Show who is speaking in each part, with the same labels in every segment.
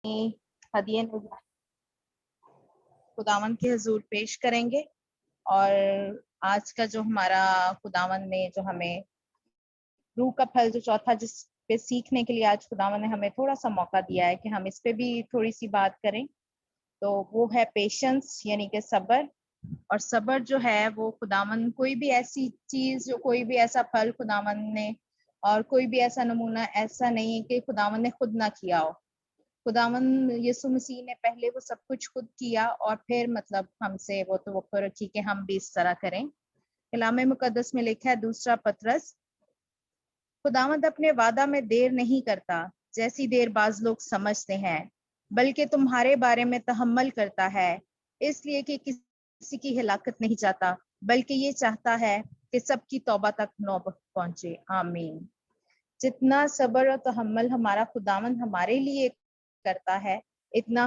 Speaker 1: ہدیے خداوند کے حضور پیش کریں گے، اور آج کا جو ہمارا خداوند نے جو ہمیں روح کا پھل جو چوتھا جس پہ سیکھنے کے لیے آج خداوند نے ہمیں تھوڑا سا موقع دیا ہے کہ ہم اس پہ بھی تھوڑی سی بات کریں، تو وہ ہے پیشنس، یعنی کہ صبر۔ اور صبر جو ہے وہ خداوند کوئی بھی ایسی چیز، جو کوئی بھی ایسا پھل خداوند نے، اور کوئی بھی ایسا نمونہ ایسا نہیں ہے کہ خداوند نے خود نہ کیا ہو۔ خداوند یسوع مسیح نے پہلے وہ سب کچھ خود کیا، اور پھر مطلب ہم سے وہ توقع رکھی کہ ہم بھی اس طرح کریں۔ کلام مقدس میں لکھا ہے 2 پطرس، خداوند اپنے وعدہ میں دیر نہیں کرتا جیسی دیر بعض لوگ سمجھتے ہیں، بلکہ تمہارے بارے میں تحمل کرتا ہے، اس لیے کہ کسی کی ہلاکت نہیں چاہتا، بلکہ یہ چاہتا ہے کہ سب کی توبہ تک نوبت پہنچے۔ آمین۔ جتنا صبر اور تحمل ہمارا خداوند ہمارے لیے کرتا ہے، اتنا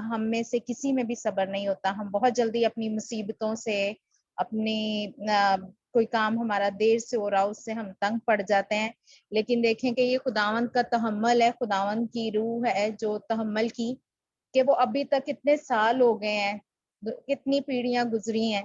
Speaker 1: ہم میں سے کسی میں بھی صبر نہیں ہوتا۔ ہم بہت جلدی اپنی مصیبتوں سے، اپنی کوئی کام ہمارا دیر سے ہو رہا اس سے ہم تنگ پڑ جاتے ہیں، لیکن دیکھیں کہ یہ خداوند کا تحمل ہے، خداوند کی روح ہے جو تحمل کی، کہ وہ ابھی تک کتنے سال ہو گئے ہیں، کتنی پیڑھیاں گزری ہیں،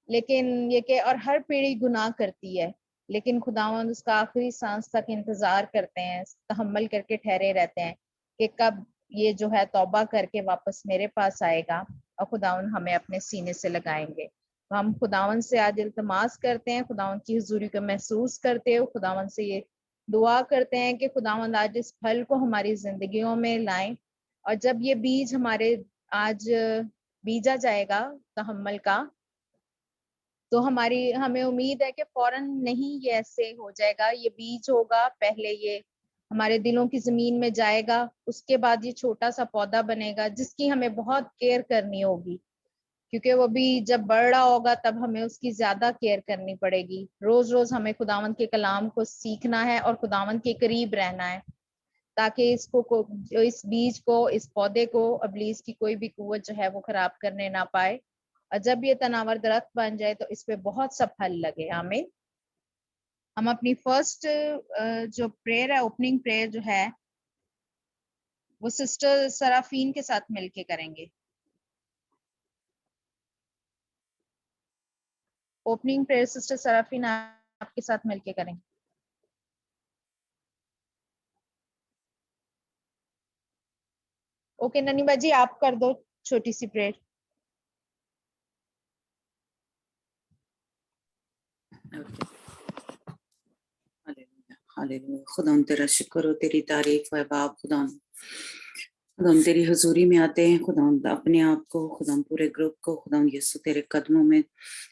Speaker 1: لیکن یہ کہ اور ہر پیڑھی گناہ کرتی ہے، لیکن خداوند اس کا آخری سانس تک انتظار کرتے ہیں، تحمل کر کے ٹھہرے رہتے ہیں کہ کب یہ جو ہے توبہ کر کے واپس میرے پاس آئے گا اور خداوند ہمیں اپنے سینے سے لگائیں گے۔ تو ہم خداوند سے آج التماس کرتے ہیں، خداوند کی حضوری کو محسوس کرتے ہو، خداوند سے یہ دعا کرتے ہیں کہ خداوند آج اس پھل کو ہماری زندگیوں میں لائیں، اور جب یہ بیج ہمارے آج بیجا جائے گا تحمل کا، تو ہمیں امید ہے کہ فوراً نہیں یہ ایسے ہو جائے گا، یہ بیج ہوگا، پہلے یہ ہمارے دلوں کی زمین میں جائے گا، اس کے بعد یہ چھوٹا سا پودا بنے گا جس کی ہمیں بہت کیئر کرنی ہوگی، کیونکہ وہ بھی جب بڑھ رہا ہوگا تب ہمیں اس کی زیادہ کیئر کرنی پڑے گی۔ روز روز ہمیں خداوند کے کلام کو سیکھنا ہے اور خداوند کے قریب رہنا ہے، تاکہ اس بیج کو، اس پودے کو ابلیس کی کوئی بھی قوت جو ہے وہ خراب کرنے نہ پائے، اور جب یہ تناور درخت بن جائے تو اس پہ بہت سا پھل لگے۔ آمین۔ ہم اپنی فرسٹ جو پریئر ہے، اوپننگ پریئر جو ہے، وہ سسٹر سرافین کے ساتھ مل کے کریں گے۔ اوپننگ پریئر سسٹر سرافین آپ کے ساتھ مل کے کریں۔ اوکے ننیبا جی، آپ کر دو چھوٹی سی پریئر۔
Speaker 2: خدا تیرا شکر ہو، تیری تعریف ہے باپ۔ خدا تیری حضوری میں آتے ہیں، خدا اپنے آپ کو، خدا پورے گروپ کو خدا یسوع تیرے قدموں میں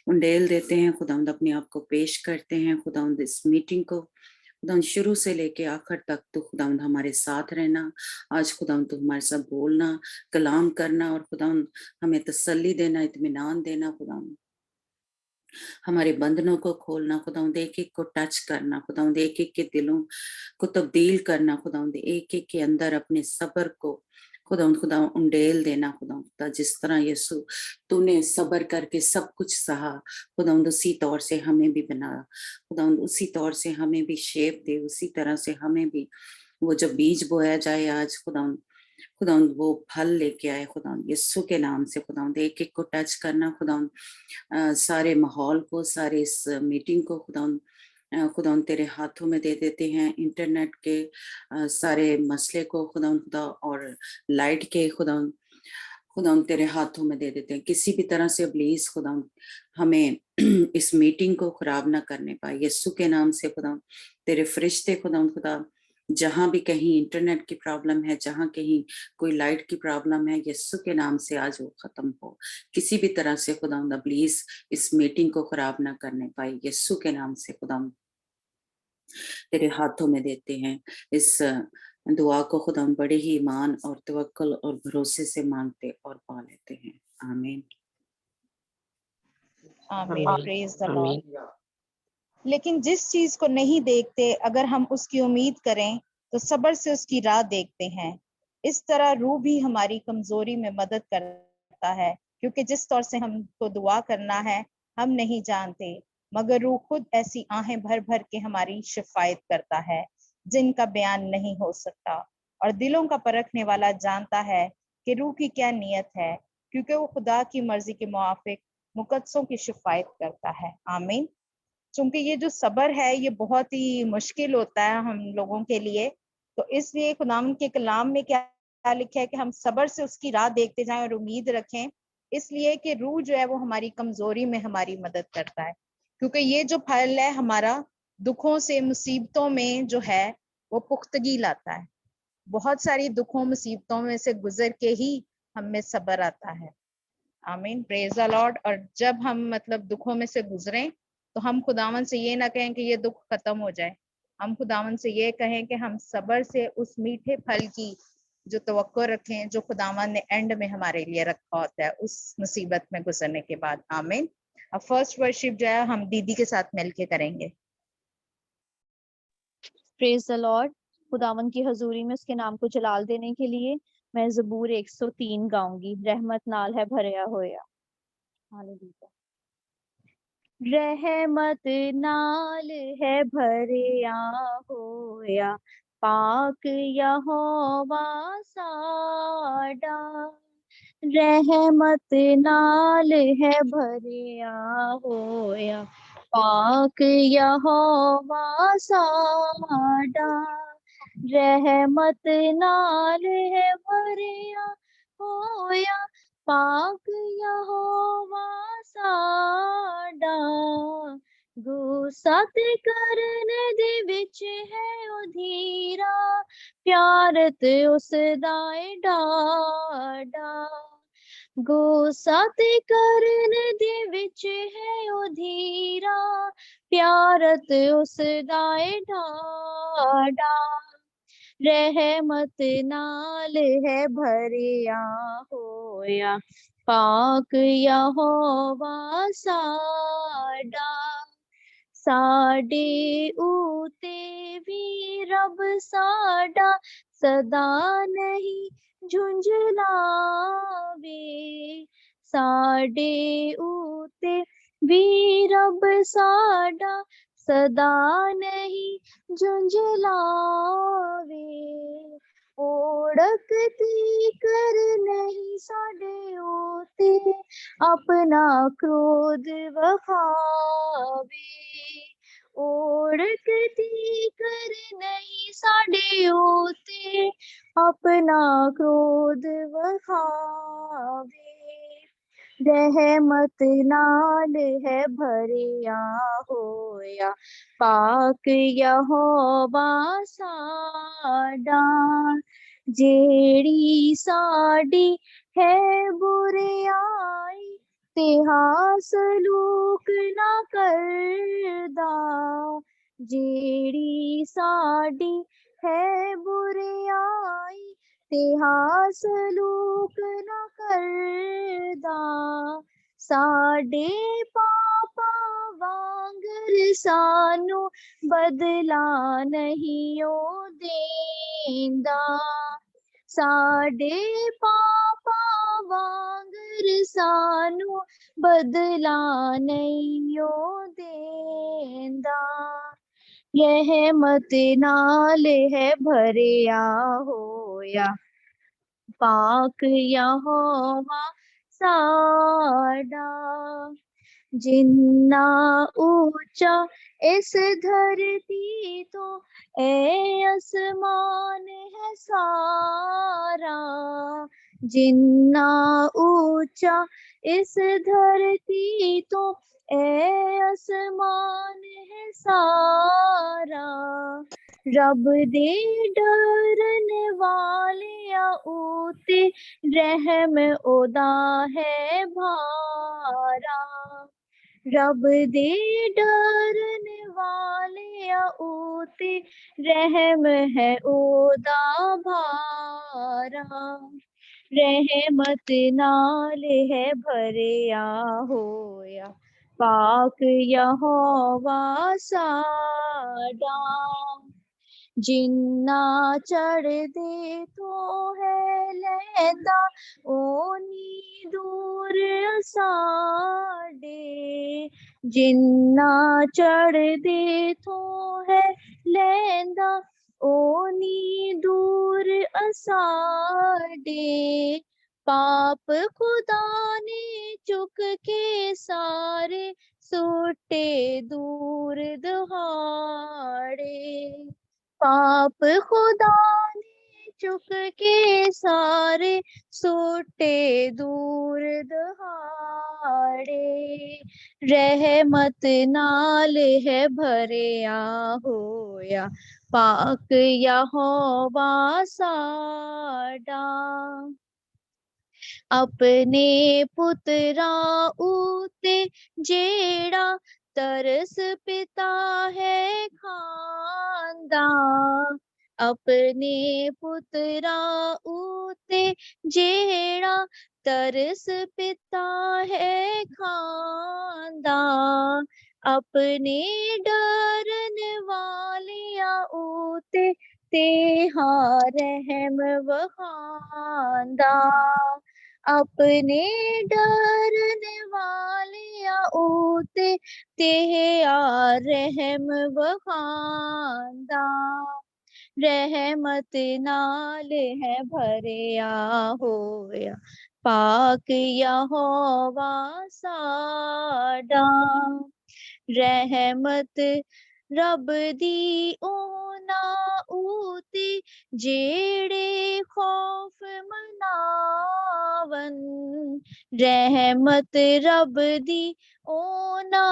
Speaker 2: انڈیل دیتے ہیں، خدا اپنے آپ کو پیش کرتے ہیں۔ خدا اس میٹنگ کو خدا شروع سے لے کے آخر تک تو خدا ہمارے ساتھ رہنا، آج خدا تو ہمارے ساتھ بولنا، کلام کرنا، اور خدا ہمیں تسلی دینا، اطمینان دینا، خدا ہمارے بندنوں کو کھولنا، خدا ایک ایک کو ٹچ کرنا، خدا ایک ایک کے دلوں کو تبدیل کرنا، خدا ایک ایک کے اندر اپنے صبر کو خدا انڈیل دینا۔ خدا جس طرح یسوع تو نے صبر کر کے سب کچھ سہا، خدا اسی طور سے ہمیں بھی بنا، خدا اسی طور سے ہمیں بھی شیپ دے، اسی طرح سے ہمیں بھی وہ جب بیج بویا جائے آج خدا وہ پھل لے کے آئے، خدا یسوع کے نام سے خدا ایک ایک کو ٹچ کرنا، خدا سارے ماحول کو، سارے اس میٹنگ کو خدا تیرے ہاتھوں میں دے دیتے ہیں، انٹرنیٹ کے سارے مسئلے کو خدا اور لائٹ کے خدا تیرے ہاتھوں میں دے دیتے ہیں۔ کسی بھی طرح سے ابلیس خدا ہمیں اس میٹنگ کو خراب نہ کرنے پائے، یسوع کے نام سے خدا تیرے فرشتے خدا جہاں بھی کہیں انٹرنیٹ کی پرابلم ہے، جہاں کہیں کوئی لائٹ کی پرابلم ہے، یسوع کے نام سے آج وہ ختم ہو، کسی بھی طرح سے خدا ابلیس اس میٹنگ کو خراب نہ کرنے پائے، یسوع کے نام سے خدا تیرے ہاتھوں میں دیتے ہیں۔ اس دعا کو خدا بڑے ہی ایمان اور توکل اور بھروسے سے مانگتے اور پا لیتے ہیں۔ آمین۔
Speaker 1: آمین۔ پریز دی لارڈ۔ لیکن جس چیز کو نہیں دیکھتے اگر ہم اس کی امید کریں تو صبر سے اس کی راہ دیکھتے ہیں۔ اس طرح روح بھی ہماری کمزوری میں مدد کرتا ہے، کیونکہ جس طور سے ہم کو دعا کرنا ہے ہم نہیں جانتے، مگر روح خود ایسی آہیں بھر بھر کے ہماری شفایت کرتا ہے جن کا بیان نہیں ہو سکتا۔ اور دلوں کا پرکھنے والا جانتا ہے کہ روح کی کیا نیت ہے، کیونکہ وہ خدا کی مرضی کے موافق مقدسوں کی شفایت کرتا ہے۔ آمین۔ چونکہ یہ جو صبر ہے یہ بہت ہی مشکل ہوتا ہے ہم لوگوں کے لیے، تو اس لیے خداوند کے کلام میں کیا لکھا ہے کہ ہم صبر سے اس کی راہ دیکھتے جائیں اور امید رکھیں، اس لیے کہ روح جو ہے وہ ہماری کمزوری میں ہماری مدد کرتا ہے، کیونکہ یہ جو پھل ہے ہمارا دکھوں سے مصیبتوں میں جو ہے وہ پختگی لاتا ہے۔ بہت ساری دکھوں مصیبتوں میں سے گزر کے ہی ہم میں صبر آتا ہے۔ آمین، پریز دی لارڈ۔ اور جب ہم مطلب دکھوں میں سے گزریں تو ہم خداوند سے یہ نہ کہیں کہ یہ دکھ ختم ہو جائے، ہم خداوند سے یہ کہیں کہ ہم صبر سے اس میٹھے پھل کی جو توقع رکھیں جو خداوند نے اینڈ میں ہمارے لیے رکھا ہوتا ہے اس مصیبت میں گزرنے کے بعد۔ آمین۔ اب فرسٹ ورشپ جو ہے ہم دیدی کے ساتھ مل کے کریں گے۔
Speaker 3: پریز دی لارڈ۔ خداوند کی حضوری میں اس کے نام کو جلال دینے کے لیے میں زبور 103 گاؤں گی۔ رحمت نال ہے بھریا ہویا۔ ہاللویا۔ رحمت نال ہے بھریا ہویا، پاک یہوہ ساڈا۔ رحمت نال ہے بھریا ہویا، پاک یہوہ ساڈا۔ رحمت نال ہے بھریا ہویا، پاک یہوہ ساڈا۔ غصہ تے کرن دے وچ ہے ادھیرا، پیارت اس دا اے ڈاڈا۔ غصہ تے کرن دے وچ ہے ادھیرا، پیارت اس دا اے ڈاڈا۔ رحمت نال ہے بھریا ہویا، پاک یہوہ ساڈا۔ ساڈے اوتے وی رب ساڈا سدا نہیں جھنجھلاوے، ساڈے اوتے وی رب ساڈا سدا نہیں جھنجھلاوے۔ اوڑکتی کر نہیں ساڈے اوتے اپنا کرودھ وکھاوے، اوڑکتی کر نہیں ساڈے اوتے اپنا کرودھ وکھاوے۔ رحمت نال ہے بھریا ہویا، پاک یہوہ ساڈا۔ جیڑی ساڈی ہے بریائی تے ہاں سلوک نہ کردا، جیڑی ساڈی ہے بریائی تے ہاں سلوک نہ کردا، ساڈے پاپا وانگر سانو بدلا نہیں او دیندا، ساڈے پاپا وانگر سانو بدلا نہیں او دیندا۔ رحمت نال ہے بھریا ہویا، پاک یہوہ ساڈا۔ جننا اونچا اس دھرتی تو اے آسمان ہے سارا، جننا اونچا اس دھرتی تو اے آسمان ہے سارا۔ رب دے ڈرن والیا اوتے رحم اودا ہے بھارا، رب دے ڈرن والیا اوتے رحم ہے اودا بھارا۔ رحمت نال ہے بھریا ہویا، پاک یہوہ ساڈا۔ جنہ چڑھ دے تو ہے لیندا اونی دور ساڈے، جنہ چڑھ دے تو ہے لیندا ओनी दूर असाडे, पाप खुदा ने चुक के सारे, सुटे दूर दहाड़े। पाप खुदा ने चुक के सारे, सुटे दूर दहाड़े। रहमत नाल है भरिया होया, पाक यहोवा साडा। अपने पुत्रा उते जेड़ा तरस पिता है खांदा। अपने पुत्रा उते जेड़ा तरस पिता है खांदा। अपने डरन वालिया उते तेहा रहम वहांदा। अपने डरन वालिया उते तेहा रहम वहांदा। रहमत नाल है भरिया होया, पाक यहोवा साडा। रहमत रब दी ओना उते जेड़े खौफ मनावन। रहमत रब दी ओना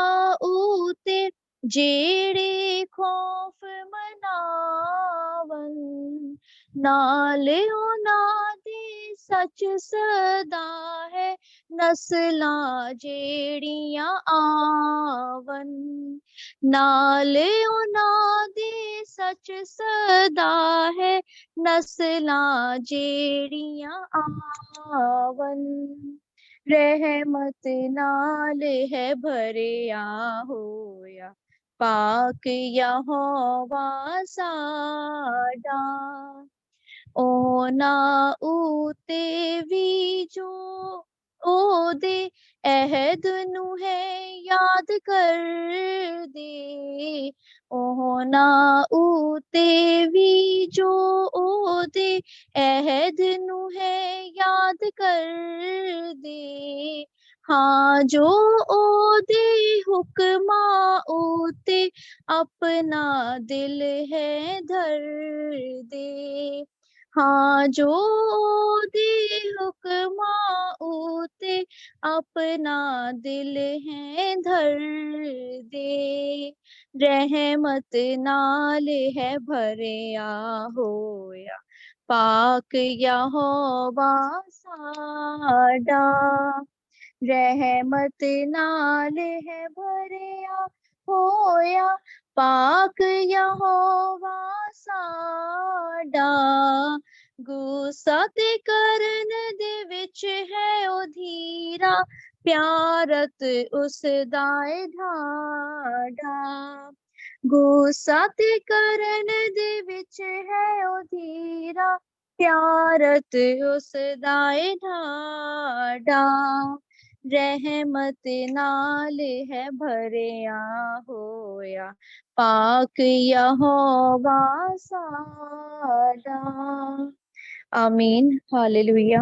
Speaker 3: उते जेड़े खौफ मनावन। नाल ओना दे सच सदा है, नस्लां जेड़ियां आवन। नाल ओना दे सच सदा है, नस्लां जेड़ियां आवन। रहमत नाल है भरिया होया, पाक यहोवा साडा। ओना उते भी जो ओदे अहद नू है याद कर दे। ओना उते भी जो ओदे अहद नू है याद कर दे। हाँ जो ओदे हुक्मा उते अपना दिल है धर दे। हाँ जो ओदे हुक्मा उते अपना दिल है धर दे। रहमत नाल है भरिया होया, पाक यहोवा साडा। रहमत नाल है भरिया होया, पाक यहोवा साडा। गुस्सा ते करन दे विच है ओ धीरा, प्यारत उस दाए ढाडा। गुस्सा ते करन दे विच है ओ धीरा, प्यारत उस दाए ढाडा। रहमत नाल है भरिया होया, पाक यहोवा साडा। आमीन, हालेलुया।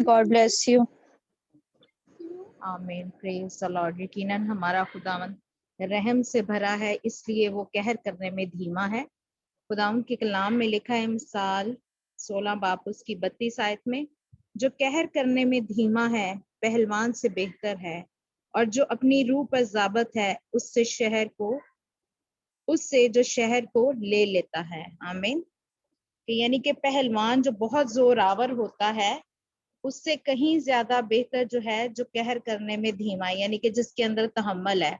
Speaker 3: God bless you.
Speaker 1: आमीन, प्रेज द लॉर्ड। यकीनन हमारा खुदावंद रहम से भरा है, इसलिए वो कहर करने में धीमा है। खुदावंद के कलाम में लिखा है मिसाल 16 बाब उसकी 32 आयत में, जो कहर करने में धीमा है पहलवान से बेहतर है, और जो अपनी रूह पर ज़ाबत है उससे जो शहर को ले लेता है। आमीन। यानी कि पहलवान जो बहुत जोरावर होता है उससे कहीं ज्यादा बेहतर जो है जो कहर करने में धीमा, यानी कि जिसके अंदर तहम्मुल है,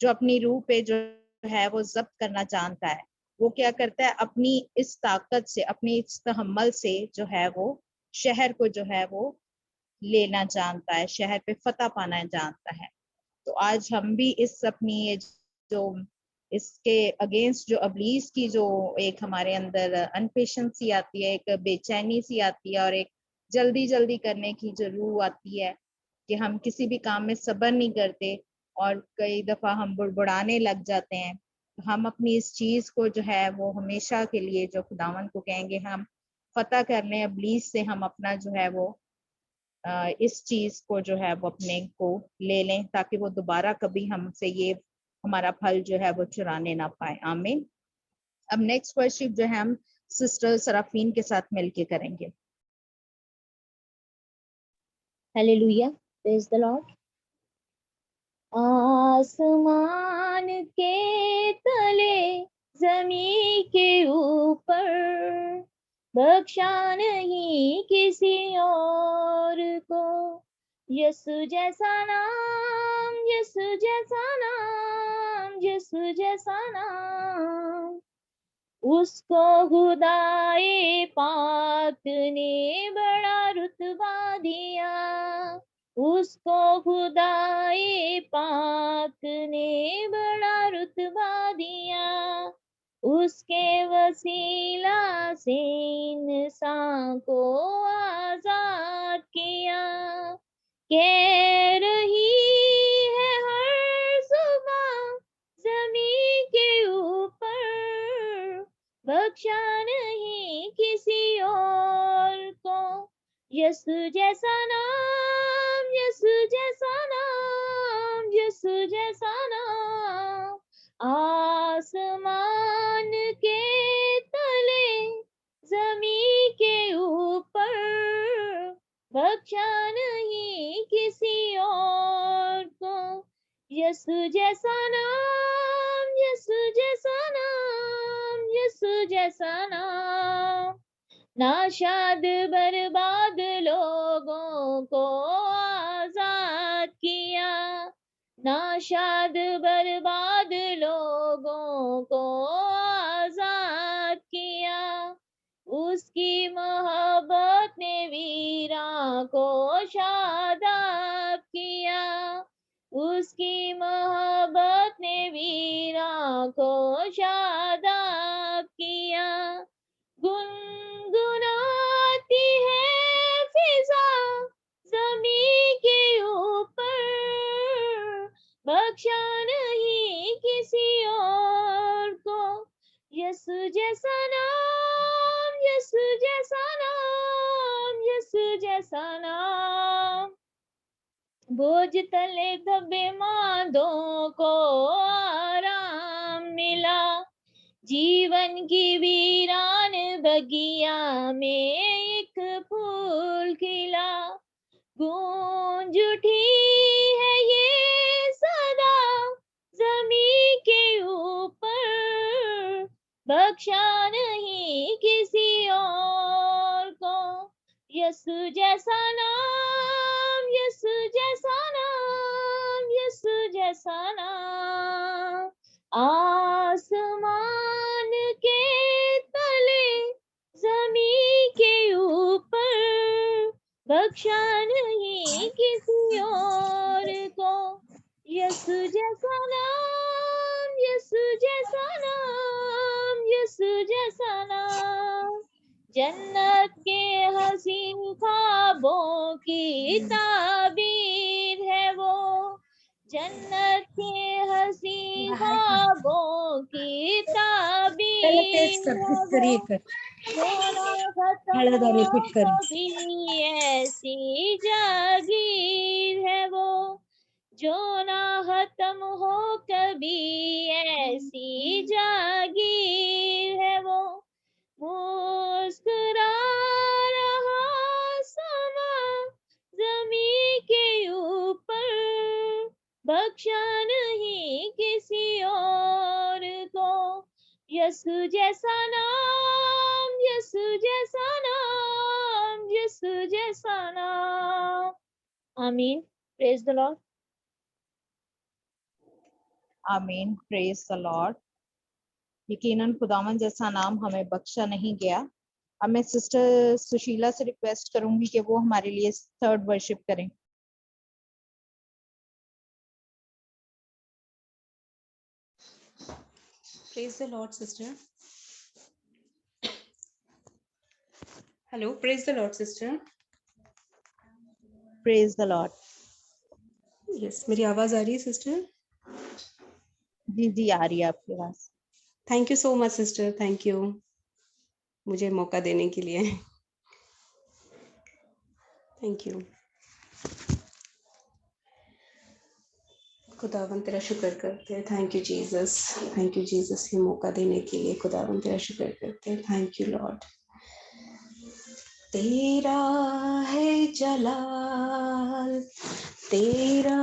Speaker 1: जो अपनी रूह पे जो है वो जब्त करना जानता है। वो क्या करता है, अपनी इस ताकत से, अपनी इस तहम्मुल से जो है वो शहर को जो है वो लेना जानता है, शहर पे फतह पाना जानता है। तो आज हम भी इस अपनी ये जो इसके अगेंस्ट जो अबलीस की जो एक हमारे अंदर अनपेशेंसी आती है, एक बेचैनी सी आती है, और एक जल्दी जल्दी करने की जो रूह आती है कि हम किसी भी काम में सब्र नहीं करते और कई दफा हम बुड़बुड़ाने लग जाते हैं, ہم اپنی اس چیز کو جو ہے وہ ہمیشہ کے لیے جو خداوند کو کہیں گے ہم فتح کر لیں, ابلیس سے ہم اپنا جو ہے وہ اس چیز کو جو ہے وہ اپنے کو لے لیں, تاکہ وہ دوبارہ کبھی ہم سے یہ ہمارا پھل جو ہے وہ چرانے نہ پائے. آمین. اب نیکسٹ ورشپ جو ہے ہم سسٹر سرافین کے ساتھ مل کے کریں گے.
Speaker 3: Hallelujah, praise the lord. آسمان کے تلے زمین کے اوپر بخشا نہیں کسی اور کو, یسوع جیسا نام, یسوع جیسا نام, یسوع جیسا نام, اس کو خدائے پاک نے بڑا رتبہ دیا, اس کو خدائے پاک نے بڑا رتبہ دیا, اس کے وسیلہ سے انسان کو آزاد کیا. کہہ رہی ہے ہر زبان زمین کے اوپر, بخشا نہیں کسی اور کو, یسوع جیسا نام, یسوع جیسا نام, یسوع جیسا نام. آسمان کے تلے زمین کے اوپر بخشا نہیں کسی اور کو, یسوع جیسا نام, یسوع جیسا نام, یسوع جیسا نام. ناشاد برباد لوگوں کو آزاد کیا, ناشاد برباد لوگوں کو آزاد کیا, اس کی محبت نے ویراں کو شاداب کیا, اس کی محبت نے ویراں کو شاداب کیا. گنگناتی ہے فضا زمین کے اوپر, بخشا نہیں کسی اور کو, یسوع جیسا نام, یسوع جیسا نام, یسوع جیسا نام. بوجھ تلے دبے ماندوں کو آرام ملا, جیون کی ویران بگیا میں ایک پھول کھلا. گونج اٹھی ہے یہ صدا زمین کے اوپر, بخشا نہیں کسی اور کو, یسوع جیسا نام, یسوع جیسا نام, یسوع جیسا نام. آسمان کے تلے زمین کے اوپر بخشا نہیں کسی اور کو, یسوع جیسا نام, یسوع جیسا نام, یسوع جیسا نام. جنت کے حسین خوابوں کی تعبیر ہے وہ, جنت کے حسین خوابوں کی تعبیر ہے وہ, جو نہ ختم ہو کبھی ایسی جاگیر ہے وہ, جو نہ ختم ہو کبھی ایسی جاگیر ہے وہ. مسکرا رہا سما زمین کے اوپر, بخشا نہیں کسی اور کو, یسوع جیسا نام, یسوع جیسا نام, یسوع جیسا نام. آمین. پریز دی لارڈ.
Speaker 1: آمین. پریز دی لارڈ. یقیناً خداوند جیسا نام ہمیں بخشا نہیں گیا. اب میں سسٹر سشیلا سے ریکویسٹ کروں گی کہ وہ ہمارے لیے تھرڈ ورشپ کریں.
Speaker 4: Praise the Lord, sister. Hello, praise the Lord, sister.
Speaker 1: Praise the Lord.
Speaker 4: Yes, میری آواز آ رہی ہے سسٹر؟
Speaker 1: जी जी आ रही है आपकी आवाज.
Speaker 4: Thank you so much, sister. Thank you. मुझे मौका देने के लिए. Thank you. खुदावन तेरा शुक्र करते हैं. Thank you Jesus. Thank you Jesus ये मौका देने के लिए. खुदावन तेरा शुक्र करते हैं. Thank you Lord. तेरा है जलाल, तेरा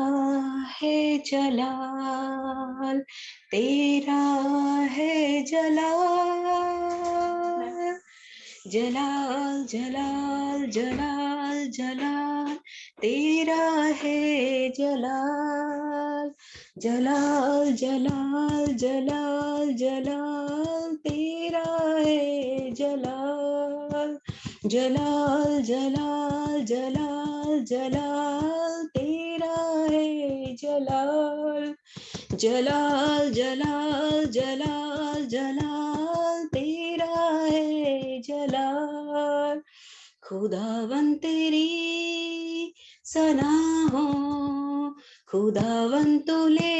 Speaker 4: है जलाल, तेरा है जलाल, जलाल जलाल जलाल जलाल, तेरा है जलाल, जलाल जलाल जलाल जलाल, तेरा है जलाल, जलाल जलाल जलाल जलाल, तेरा है जलाल, जलाल जलाल जलाल जलाल, तेरा है जलाल. खुदावन तेरी सना हो, खुदावन तुले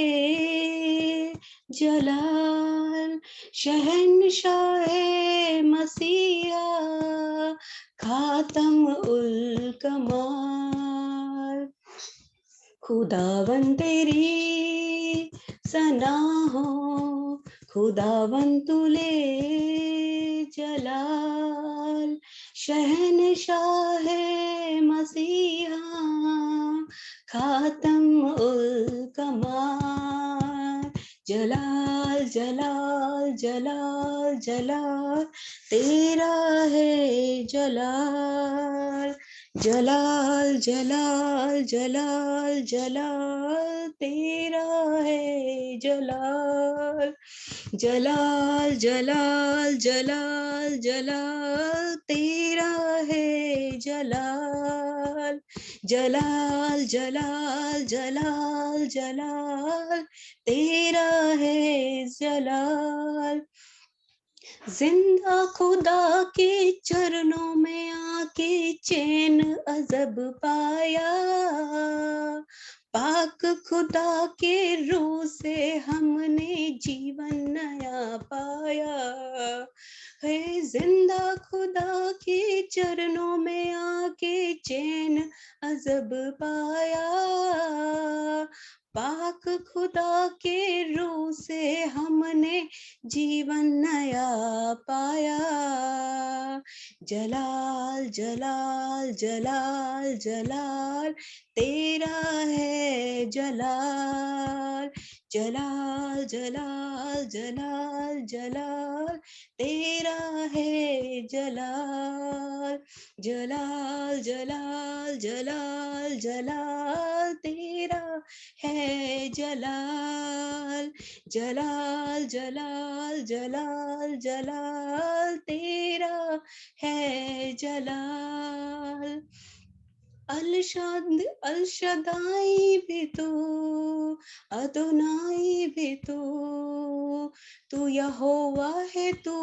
Speaker 4: जलाल, शहनशाह मसीहा खातम उल कमाल. खुदावन तेरी सना हो, खुदावन तुले जलाल, शहनशाह मसीहा खातम उल कमाल. जलाल जलाल जलाल जलाल, तेरा है जलाल, जलाल जलाल जलाल जलाल, तेरा है जलाल, जलाल जलाल जलाल जलाल, तेरा है जलाल, जलाल जलाल जलाल जलाल, तेरा है जलाल. जिंदा खुदा के चरणों में आके चैन अजब पाया, पाक खुदा के रूह से हमने जीवन नया पाया है. जिंदा खुदा के चरणों में आके चैन अजब पाया, पाक खुदा के रूह से हमने जीवन नया पाया. जलाल जलाल जलाल जलाल, तेरा है जलाल, जलाल जलाल जलाल जलाल, तेरा है जलाल, जलाल जलाल जलाल जलाल, तेरा है जलाल, जलाल जलाल जलाल जलाल, तेरा है जलाल. अल शदाई भी तू, अदोनाई भी तू यहोवा है तू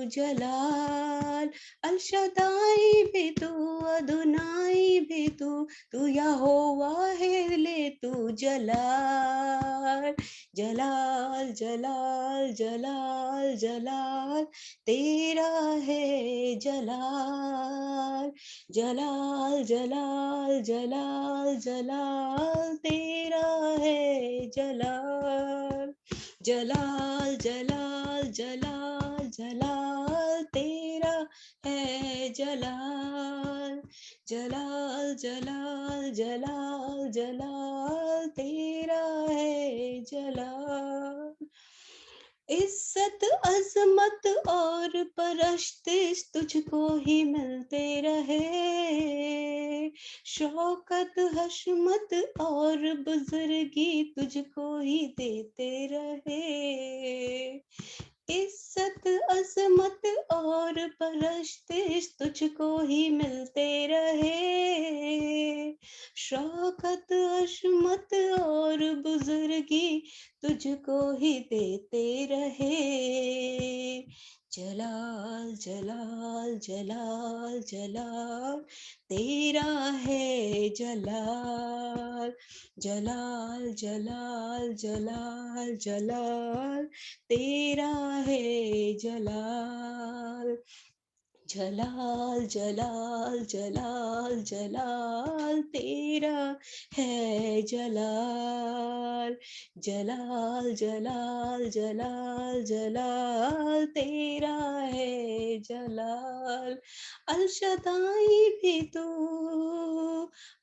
Speaker 4: जलाल. अल शदाई भी तू, अदोनाई भी तू यहोवा है ले तू जलाल, जलाल जलाल जलाल जलाल, तेरा है जलाल, जलाल जलाल जलाल जलाल, तेरा है जलाल, जलाल जलाल जलाल जलाल, तेरा है जलाल, जलाल जलाल जलाल जलाल, तेरा है जलाल. इज्जत अजमत और परस्तिश तुझको ही मिलते रहे, शौकत हशमत और बुजुर्गी तुझको ही देते रहे. इज्जत अजमत और परस्तिश तुझको ही मिलते रहे, शौकत हशमत और बुजुर्गी तुझको ही देते रहे. जलाल जलाल जलाल जलाल तेरा है जलाल जलाल जलाल जलाल जलाल तेरा है जलाल जलाल जलाल जलाल जलाल तेरा है जलाल जलाल जलाल जलाल जलाल तेरा है जलाल अल शदाई भी तू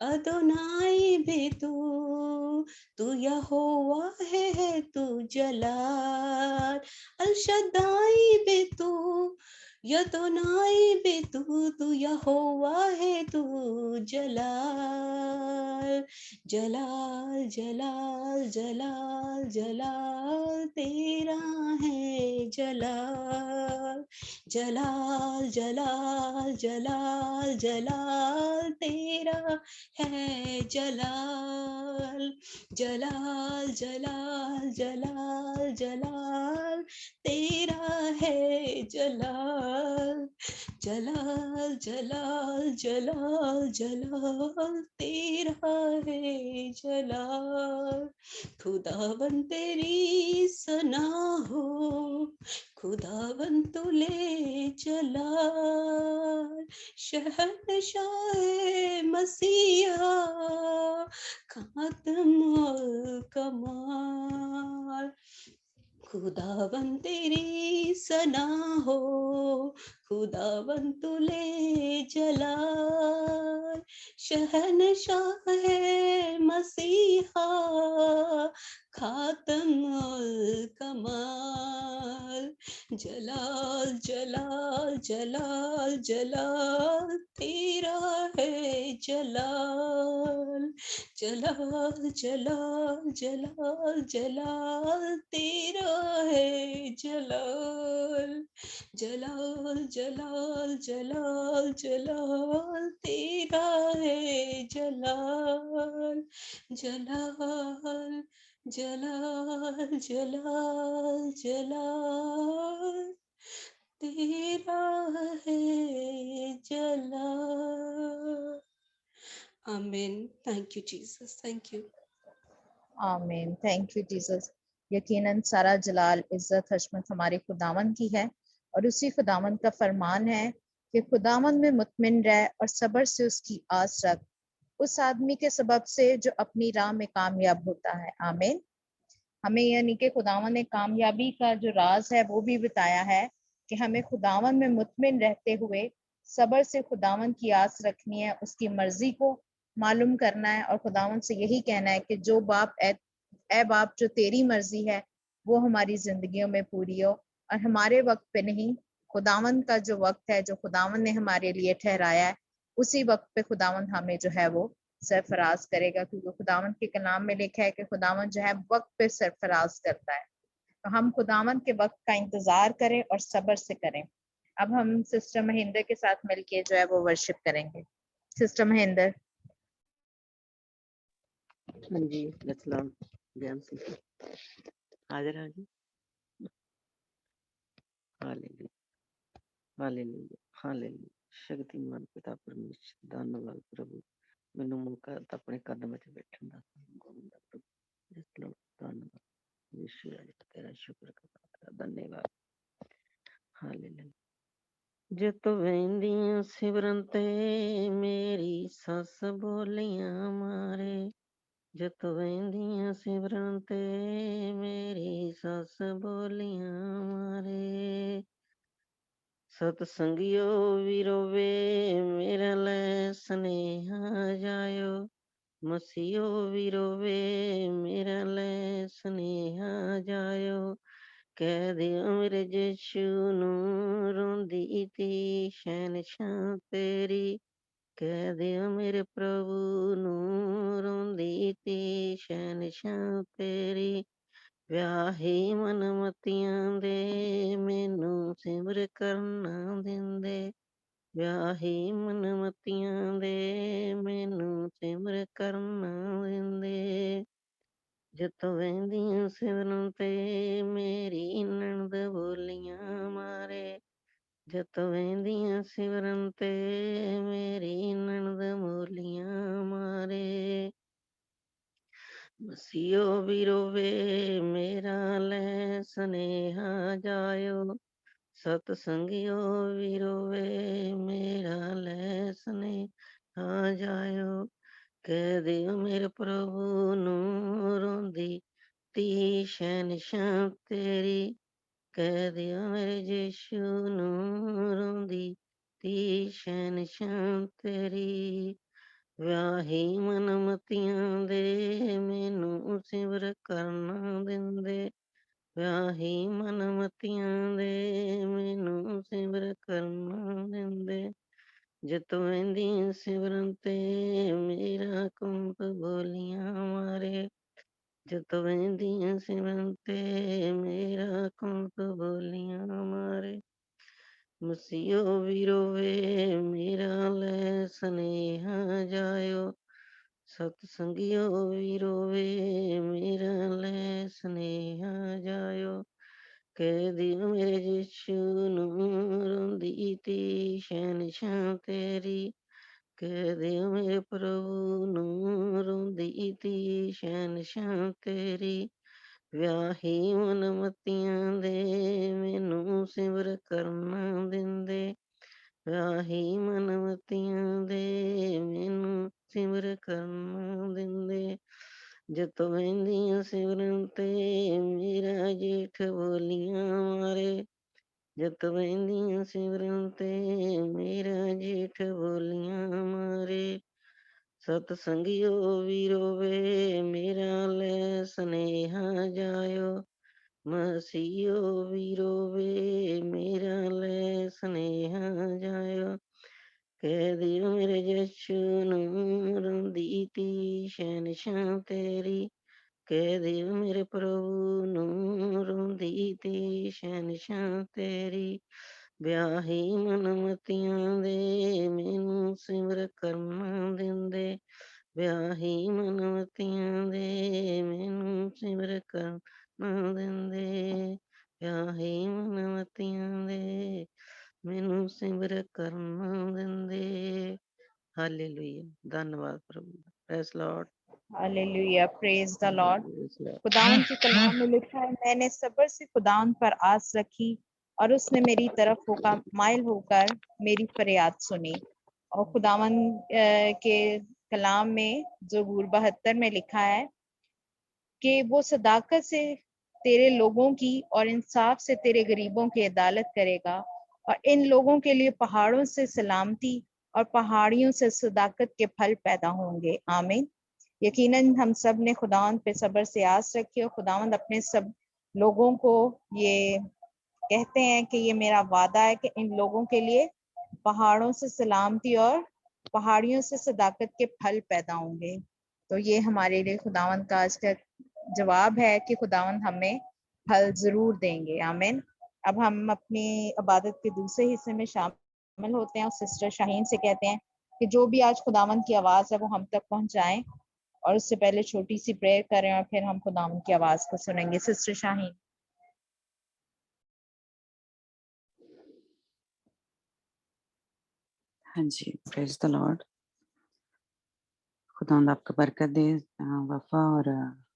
Speaker 4: अदोनाई भी तू यहोवा है तू जलाल अल शदाई भी तू यदोनाई भी तू यहोवा है तू जलाल जलाल जलाल जलाल जलाल तेरा है जलाल जलाल जलाल जलाल जलाल तेरा है जलाल जलाल जलाल जलाल जलाल तेरा है जलाल जलाल जलाल जलाल जलाल तेरा है जलाल खुदावन तेरी सना हो खुदावन तुले जलाल शहंशाह मसीहा खातम कमाल खुदावन तेरी सना हो खुदावन तुले जलाल शहनशाह है मसीहा खातम कमाल जलाल जलाल जलाल जलाल तेरा है जलाल जलाल जलाल जलाल जलाल तेरा है जलाल जलाल जलाल जलाल जलाल तेरा है जलाल जलाल जलाल जलाल जलाल तेरा है जलाल Amen. Thank you, Jesus. Thank you.
Speaker 1: आमीन, थैंक यू जीसस। यकीनन सारा जलाल, इज्जत, हशमत हमारे खुदावन की है और उसी खुदावन का फरमान है कि खुदावन में मुतमिन रह और सब्र से उसकी आस रख, उस आदमी के सबब से जो अपनी राह में कामयाब होता है। आमीन। हमें यानी कि खुदावन ने कामयाबी का जो राज है वो भी बताया है कि हमें खुदावन में मुतमिन रहते हुए सब्र से खुदावन की आस रखनी है, उसकी मर्जी को मालूम करना है और खुदावन से यही कहना है कि जो बाप ए बाप जो तेरी मर्जी है वो हमारी जिंदगियों में पूरी हो, और हमारे वक्त पे नहीं, खुदावन का जो वक्त है जो खुदावन ने हमारे लिए ठहराया है उसी वक्त पे खुदावन हमें जो है वो सरफराज करेगा, क्योंकि खुदावन के कलाम में लिखा है कि खुदावन जो है वक्त पे सरफराज करता है। तो हम खुदावन के वक्त का इंतजार करें और सब्र से करें। अब हम सिस्टर महेंद्र के साथ मिलके जो है वो वर्शिप करेंगे। सिस्टर महेंद्र।
Speaker 5: हाँ जी, सलाम ज्ञान सिंह हाजिर हाँ जी। Hallelujah hallelujah hallelujah. शक्तिमान पिता परमेश्वर धन्यवाद प्रभु, मैनू मौका दिता अपने कदम च बैठन दा। धन्यवाद यीशु राजा, तेरा शुक्र करदा, तेरा धन्यवाद। हालेलुया। जत वेंदियां सिमरन ते मेरी सस बोलियां मारे, जत वेंदियां सिमरन ते मेरी सस बोलियां मारे, सतसंगियो विरोवे मेरे ले स्नेहा जायो, मसीहो विरोवे मेरे ले स्नेहा जायो, कह दियो मेरे यीशु नू रोंदी थी शहनशाह तेरी, कह दियो मेरे प्रभु नू रोंदी थी शहनशाह तेरी, ਵਿਆਹੀ ਮਨਮਤੀਆਂ ਦੇ ਮੈਨੂੰ ਸਿਮਰ ਕਰਨਾ ਦਿੰਦੇ, ਵਿਆਹੀ ਮਨਮਤੀਆਂ ਦੇ ਮੈਨੂੰ ਸਿਮਰ ਕਰਨਾ ਦਿੰਦੇ, ਜਤ ਵਹਿੰਦੀਆਂ ਸਿਮਰਨ ਤੇ ਮੇਰੀ ਨਣਦ ਬੋਲੀਆਂ ਮਾਰੇ, ਜਤ ਵਹਿੰਦੀਆਂ ਸਿਮਰਨ ਤੇ ਮੇਰੀ ਨਣਦ ਮੋਲੀਆਂ ਮਾਰੇ। ਮਸੀਓ ਵੀ ਰੋਵੇ ਮੇਰਾ ਲੈ ਸੁਨੇਹਾ ਜਾਇਓ, ਸਤ ਸੰਗਿਓ ਵੀ ਰੋਵੇ ਮੇਰਾ ਲੈ ਸੁਨੇਹਾ ਜਾਇਓ। ਕਹਿ ਦਿਓ ਮੇਰੇ ਪ੍ਰਭੂ ਨੂੰ ਰੋਂਦੀ ਤੀ ਸ਼ਹਿਨशाह ਤੇਰੀ, ਕਹਿ ਦਿਓ ਮੇਰੇ ਯੀਸ਼ੂ ਨੂੰ ਰੋਂਦੀ ਤੀ ਸ਼ਹਿਨशाह ਤੇਰੀ। ਵਿਆਹੀ ਮਨਮਤੀਆਂ ਦੇ ਮੈਨੂੰ ਸਿਮਰ ਕਰਨਾ ਦਿੰਦੇ, ਵਿਆਹੀ ਮਨਮਤੀਆਂ ਦੇ ਮੈਨੂੰ ਸਿਮਰ ਕਰਨਾ ਦਿੰਦੇ। ਜਿਤ ਵਹਿੰਦੀ ਸਿਮਰਨ ਤੇ ਮੇਰਾ ਕੁੰਭ ਬੋਲੀਆਂ ਮਾਰੇ, ਜਿਤ ਵਹਿੰਦੀ ਸਿਮਰਨ ਤੇ ਮੇਰਾ ਕੁੰਭ ਬੋਲੀਆਂ ਮਾਰੇ। ਮਸੀਓ ਵੀ ਰੋਵੇ ਮੇਰਾ ਲੈ ਸੁਨੇਹਾ ਜਾਇਓ, ਸਤ ਸੰਗਿਓ ਵੀ ਰੋਵੇ ਮੇਰਾ ਲੈ ਸੁਨੇਹਾ ਜਾਇਓ। ਕਹਿ ਦਿਓ ਮੇਰੇ ਯੀਸ਼ੂ ਨੂੰ ਰੋਂਦੀ ਤੀ ਸ਼ਹਿਨशाह ਤੇਰੀ, ਕਹਿ ਦਿਓ ਮੇਰੇ ਪ੍ਰਭੂ ਨੂੰ ਰੋਂਦੀ ਤੀ ਸ਼ਹਿਨशाह ਤੇਰੀ। ਵਿਆਹੀ ਮਨਮਤੀਆਂ ਦੇ ਮੈਨੂੰ ਸਿਮਰ ਕਰਨਾ ਦਿੰਦੇ, ਵਿਆਹੀ ਮਨਮਤੀਆਂ ਦੇ ਮੈਨੂੰ ਸਿਮਰ ਕਰਨਾ ਦਿੰਦੇ। ਜਤ ਵਹਿੰਦੀਆਂ ਸਿਮਰਨ ਤੇ ਮੇਰਾ ਜੇਠ ਬੋਲੀਆਂ ਮਾਰੇ, ਜਤ ਵਹਿੰਦੀਆਂ ਸਿਮਰਨ ਤੇ ਮੇਰਾ ਜੇਠ ਬੋਲੀਆਂ ਮਾਰੇ। ਸਤ ਸੰਗਿਓ ਵੀ ਰੋਵੇ ਮੇਰਾ ਲੈ ਸੁਨੇਹਾ ਜਾਇਓ, ਮਸੀਓ ਵੀ ਰੋਵੇ ਮੇਰਾ ਲੈ ਸੁਨੇਹਾ ਜਾਇਓ। ਕਹਿ ਦਿਓ ਮੇਰੇ ਯੀਸ਼ੂ ਨੂੰ ਰੋਂਦੀ ਤੀ ਸ਼ਹਿਨशाह ਤੇਰੀ, ਕਹਿ ਦਿਓ ਮੇਰੇ ਪ੍ਰਭੂ ਨੂੰ ਰੋਂਦੀ ਤੀ ਸ਼ਹਿਨशाह ਤੇਰੀ। ਵਿਆਹੀ ਮਨਮਤੀਆਂ ਦੇ ਮੈਨੂੰ ਸਿਮਰ ਕਰਨਾ ਦਿੰਦੇ, ਵਿਆਹੀ ਮਨਮਤੀਆਂ ਦੇ ਮੈਨੂੰ ਸਿਮਰ ਕਰਨਾ ਦਿੰਦੇ, ਵਿਆਹੀ ਮਨਮਤੀਆਂ ਦੇ ਮੈਨੂੰ ਸਿਮਰ ਕਰਨਾ ਦਿੰਦੇ। ਹਾਲੇਲੂਇਆ। ਧੰਨਵਾਦ ਪ੍ਰਭੂ। Press Lord.
Speaker 1: Hallelujah, praise the Lord. खुदावन के कलाम में लिखा है, मैंने सब्र से खुदावन पर आस रखी और उसने मेरी तरफ होकर माइल होकर मेरी फरियाद सुनी। और खुदावन के कलाम में ज़बूर 72 में लिखा है कि वो सदाकत से तेरे लोगों की और इंसाफ से तेरे गरीबों की अदालत करेगा, और इन लोगों के लिए पहाड़ों से सलामती और पहाड़ियों से सदाकत के फल पैदा होंगे। आमीन। यकीनन हम सब ने खुदावंद पे सब्र से आस रखी, और खुदावंद अपने सब लोगों को ये कहते हैं कि ये मेरा वादा है कि इन लोगों के लिए पहाड़ों से सलामती और पहाड़ियों से सदाकत के फल पैदा होंगे। तो ये हमारे लिए खुदावंद का आज का जवाब है कि खुदावंद हमें फल जरूर देंगे। आमीन। अब हम अपनी इबादत के दूसरे हिस्से में शामिल होते हैं और सिस्टर शाहीन से कहते हैं कि जो भी आज खुदावंद की आवाज़ है वो हम तक पहुंचाएं, और उससे पहले छोटी सी प्रेयर करें और फिर हम खुदावंद की आवाज़ को सुनेंगे। सिस्टर शाहीन।
Speaker 2: हाँ जी, प्रेज द लॉर्ड। खुदावंद आपका बरकत दे वफा, और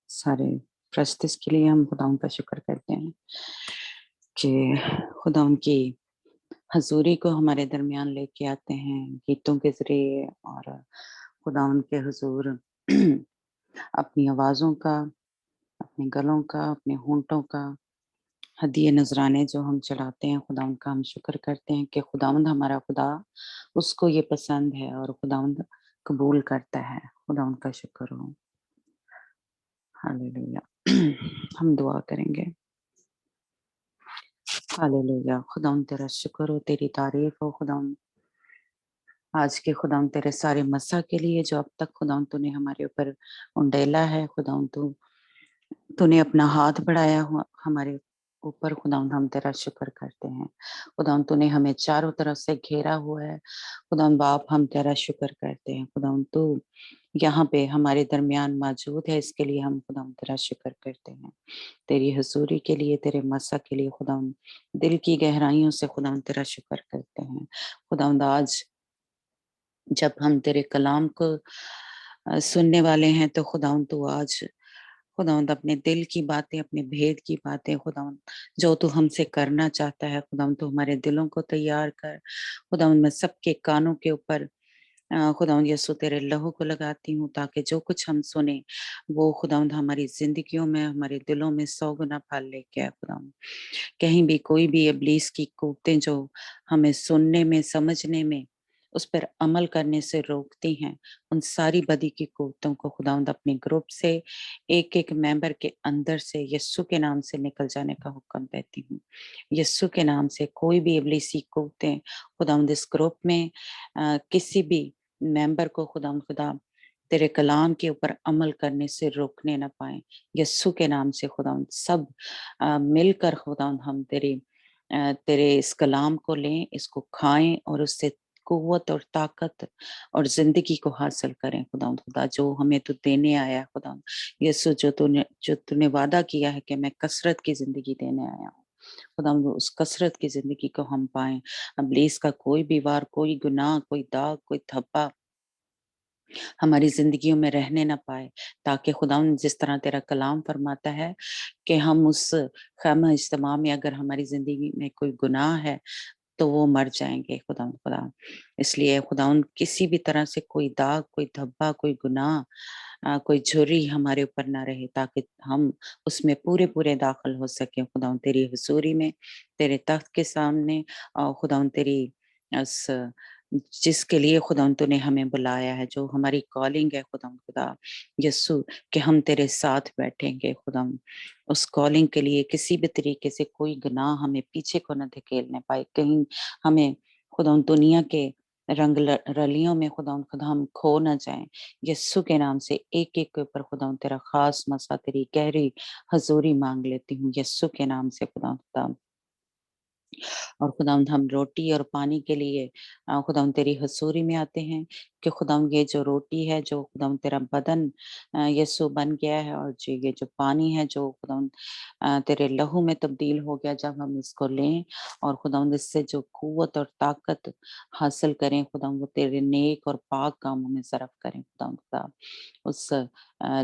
Speaker 2: सारे प्रस्तिस के लिए हम खुदावंद का शुक्र करते हैं कि खुदावंद की हजूरी को हमारे दरमियान लेके आते हैं गीतों के जरिए, और खुदावंद के हुजूर अपनी आवाज़ों का, अपने गलों का, अपने होंठों का हदिये नजराने जो हम चढ़ाते हैं, खुदावंद का हम शुक्र करते हैं कि खुदावंद हमारा खुदा, उसको ये पसंद है और खुदावंद कबूल करता है। खुदावंद का शुक्र हो। हालेलुया। हम दुआ करेंगे। हालेलुया। खुदावंद तेरा शुक्र हो, तेरी तारीफ हो खुदावंद, आज के खुदावंद तेरे सारे मसा के लिए जो अब तक खुदावंद तूने हमारे ऊपर उंडेला है। खुदावंद तूने अपना हाथ बढ़ाया हुआ हमारे ऊपर। खुदावंद हम तेरा शुक्र करते हैं। खुदावंद तूने हमें चारों तरफ से घेरा हुआ है। खुदावंद बाप हम तेरा शुक्र करते हैं। खुदावंद तू यहाँ पे हमारे दरमियान मौजूद है, इसके लिए हम खुदा तेरा शुक्र करते हैं। तेरी हजूरी के लिए, तेरे मसा के लिए खुदा दिल की गहराइयों से खुदा तेरा शुक्र करते हैं। खुदा आज जब हम तेरे कलाम को सुनने वाले हैं तो खुदा तू आज खुदावंद अपने दिल की बातें, अपने भेद की बातें खुदावंद जो तू हमसे करना चाहता है, खुदावंद तू हमारे दिलों को तैयार कर। खुदावंद मैं सबके कानों के ऊपर खुदावंद यीशु तेरे लहू को लगाती हूँ, ताकि जो कुछ हम सुने वो खुदावंद हमारी जिंदगियों में, हमारे दिलों में 100 गुना फल लेके आए। खुदावंद कहीं भी कोई भी इब्लीस की कुव्वतें जो हमें सुनने में, समझने में, उस पर अमल करने से रोकती हैं, उन सारी बदी की कुव्वतों को खुदावंद अपने ग्रुप से एक-एक मेंबर के अंदर से यीशु के नाम से निकल जाने का हुक्म देती हूँ। यीशु के नाम से कोई भी इब्लीसी कुव्वतें खुदावंद इस ग्रुप में किसी भी मेंबर को खुदा तेरे कलाम के ऊपर अमल करने से रोकने ना पाए। यीशु के नाम से खुदावंद सब मिलकर खुदावंद हम तेरे इस कलाम को लें, इसको खाएं और उससे कुव्वत और ताकत और जिंदगी को हासिल करें। खुदा जो हमें तू देने आया है खुदा यीशु, जो तूने वादा किया है कि मैं कसरत की जिंदगी देने आया हूँ, खुदा उस कसरत की जिंदगी को हम पाएं। इब्लीस का कोई भी वार, कोई गुनाह, कोई दाग, कोई धब्बा हमारी जिंदगियों में रहने ना पाए, ताकि खुदावंद जिस तरह तेरा कलाम फरमाता है कि हम उस खैमा इज्तिमा में अगर हमारी जिंदगी में कोई गुनाह है तो वो मर जाएंगे। खुदा इसलिए खुदावंद किसी भी तरह से कोई दाग, कोई धब्बा, कोई गुनाह, कोई झुर्री हमारे ऊपर ना रहे, ताकि हम उसमें पूरे पूरे दाखिल हो सके खुदावंद तेरी हुजूरी में, तेरे तख्त के सामने। और खुदावंद तेरी उस जिसके लिए खुदावंद तूने हमें बुलाया है, जो हमारी कॉलिंग है खुदा यीशु, कि हम तेरे साथ बैठेंगे खुदावंद। उस कॉलिंग के लिए किसी भी तरीके से कोई गुनाह हमें पीछे को न धकेलने पाए, कहीं हमें खुदावंद दुनिया के रलियों में खुदा हम खो न जाएं। यीशु के नाम से एक एक के ऊपर खुदा तेरा खास मसा, तेरी गहरी हजूरी मांग लेती हूँ यीशु के नाम से खुदा। और खुदावंद हम रोटी और पानी के लिए खुदावंद तेरी हजूरी में आते हैं कि खुदावंद ये जो रोटी है, जो खुदावंद तेरा बदन यीशु बन गया है, और जो ये जो पानी है जो खुदावंद तेरे लहू में तब्दील हो गया, जब हम इसको लें और खुदावंद इससे जो कुव्वत और ताकत हासिल करें खुदावंद, वो तेरे नेक और पाक कामों में सरफ करें खुदावंद खुदा। उस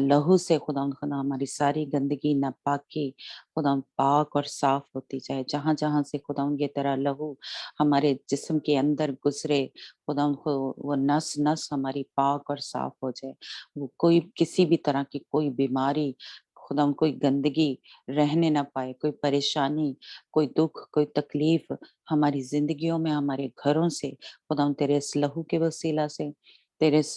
Speaker 2: लहू से खुदावंद खुदा हमारी सारी गंदगी, नापाकी खुदावंद पाक और साफ होती जाए। जहाँ जहाँ से खुदावंद ये तेरा लहू हमारे जिस्म के अंदर गुजरे खुदावंद को वो नस नस हमारी पाक और साफ हो जाए। वो कोई किसी भी तरह की कोई बीमारी खुदावंद, कोई गंदगी रहने ना पाए, कोई परेशानी, कोई दुख, कोई तकलीफ हमारी जिंदगियों में, हमारे घरों से खुदावंद तेरे इस लहू के वसीला से, तेरे इस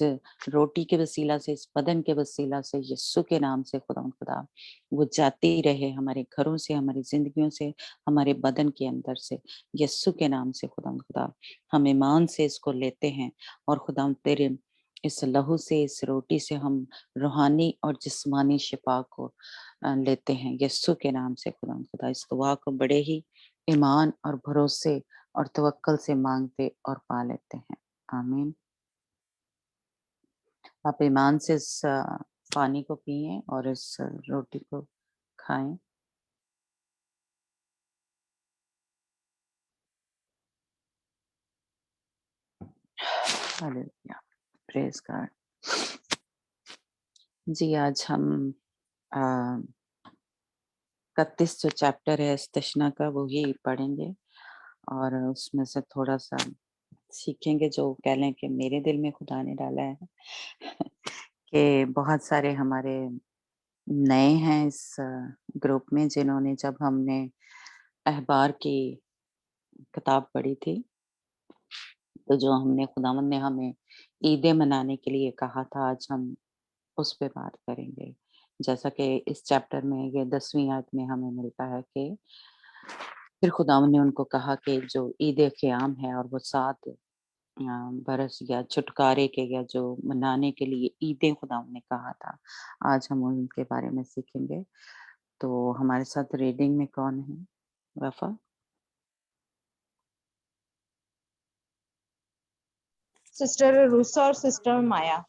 Speaker 2: रोटी के वसीला से, इस बदन के वसीला से, यीशु के नाम से खुदावंद खुदा वो जाती रहे हमारे घरों से, हमारी जिंदगियों से, हमारे बदन के अंदर से, यीशु के नाम से खुदावंद खुदा। हम ईमान से इसको लेते हैं और खुदावंद तेरे इस लहू से, इस रोटी से हम रूहानी और जिस्मानी शिफा को लेते हैं यीशु के नाम से खुदावंद खुदा। इस दुआ को बड़े ही ईमान और भरोसे और तवक्कल से मांगते और पा लेते हैं। आमीन। आप ईमान से इस पानी को पिएं और इस रोटी को खाएं। Hallelujah, praise God. जी आज हम 31 जो चैप्टर है इस तशना का वो ही पढ़ेंगे और उसमें से थोड़ा सा सीखेंगे, जो कह लें कि मेरे दिल में खुदा ने डाला है कि बहुत सारे हमारे नए हैं इस ग्रुप में, जिन्होंने जब हमने अहबार की किताब पढ़ी थी, तो जो हमने खुदावंद ने हमें ईदें मनाने के लिए कहा था, आज हम उस पे बात करेंगे। जैसा कि इस चैप्टर में ये 10वीं आयत में हमें मिलता है कि फिर खुदावंद ने उनको कहा कि जो ईद क़याम है और वो 7 बरस या छुटकारे के या जो मनाने के लिए ईदें खुदावंद ने कहा था, आज हम उनके बारे में सीखेंगे। तो हमारे साथ रीडिंग में कौन है? वफा।
Speaker 1: सिस्टर रूसा और सिस्टर माया।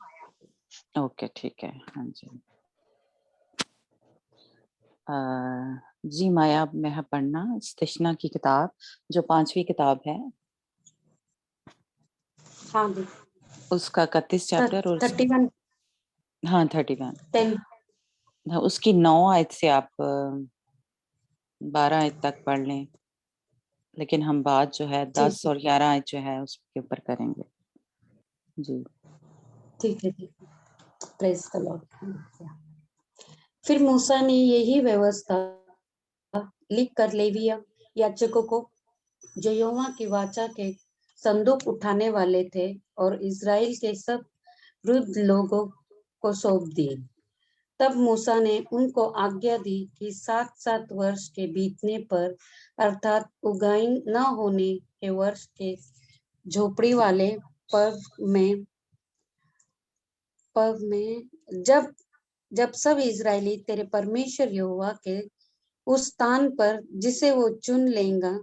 Speaker 2: ओके, ठीक है। हाँ जी। जी माया, अब मैं पढ़ना स्तिशना की किताब, जो 5वीं किताब है,
Speaker 4: हाँ दी।
Speaker 2: उसका 31 चैप्टर और
Speaker 4: 31
Speaker 2: हाँ 31,
Speaker 4: 10
Speaker 2: हाँ, उसकी 9 आयत से आप 12 आयत तक पढ़ लें, लेकिन हम बात जो है
Speaker 4: जी
Speaker 2: 10 और 11 आयत जो है उसके ऊपर करेंगे। जी
Speaker 4: ठीक है दी। Praise the Lord. फिर मूसा ने यही व्यवस्था लिख कर लेविया याजकों को, जो यहोवा की वाचा के संदूक उठाने वाले थे, और इज़राइल के सब वृद्ध लोगों को सौंप दी। तब मूसा ने उनको आज्ञा दी कि 7 वर्ष के बीतने पर, अर्थात उगाई न होने के वर्ष के झोपड़ी वाले पर्व में जब सब इज़राइली तेरे परमेश्वर यहोवा के उस स्थान पर जिसे वो चुन लेगा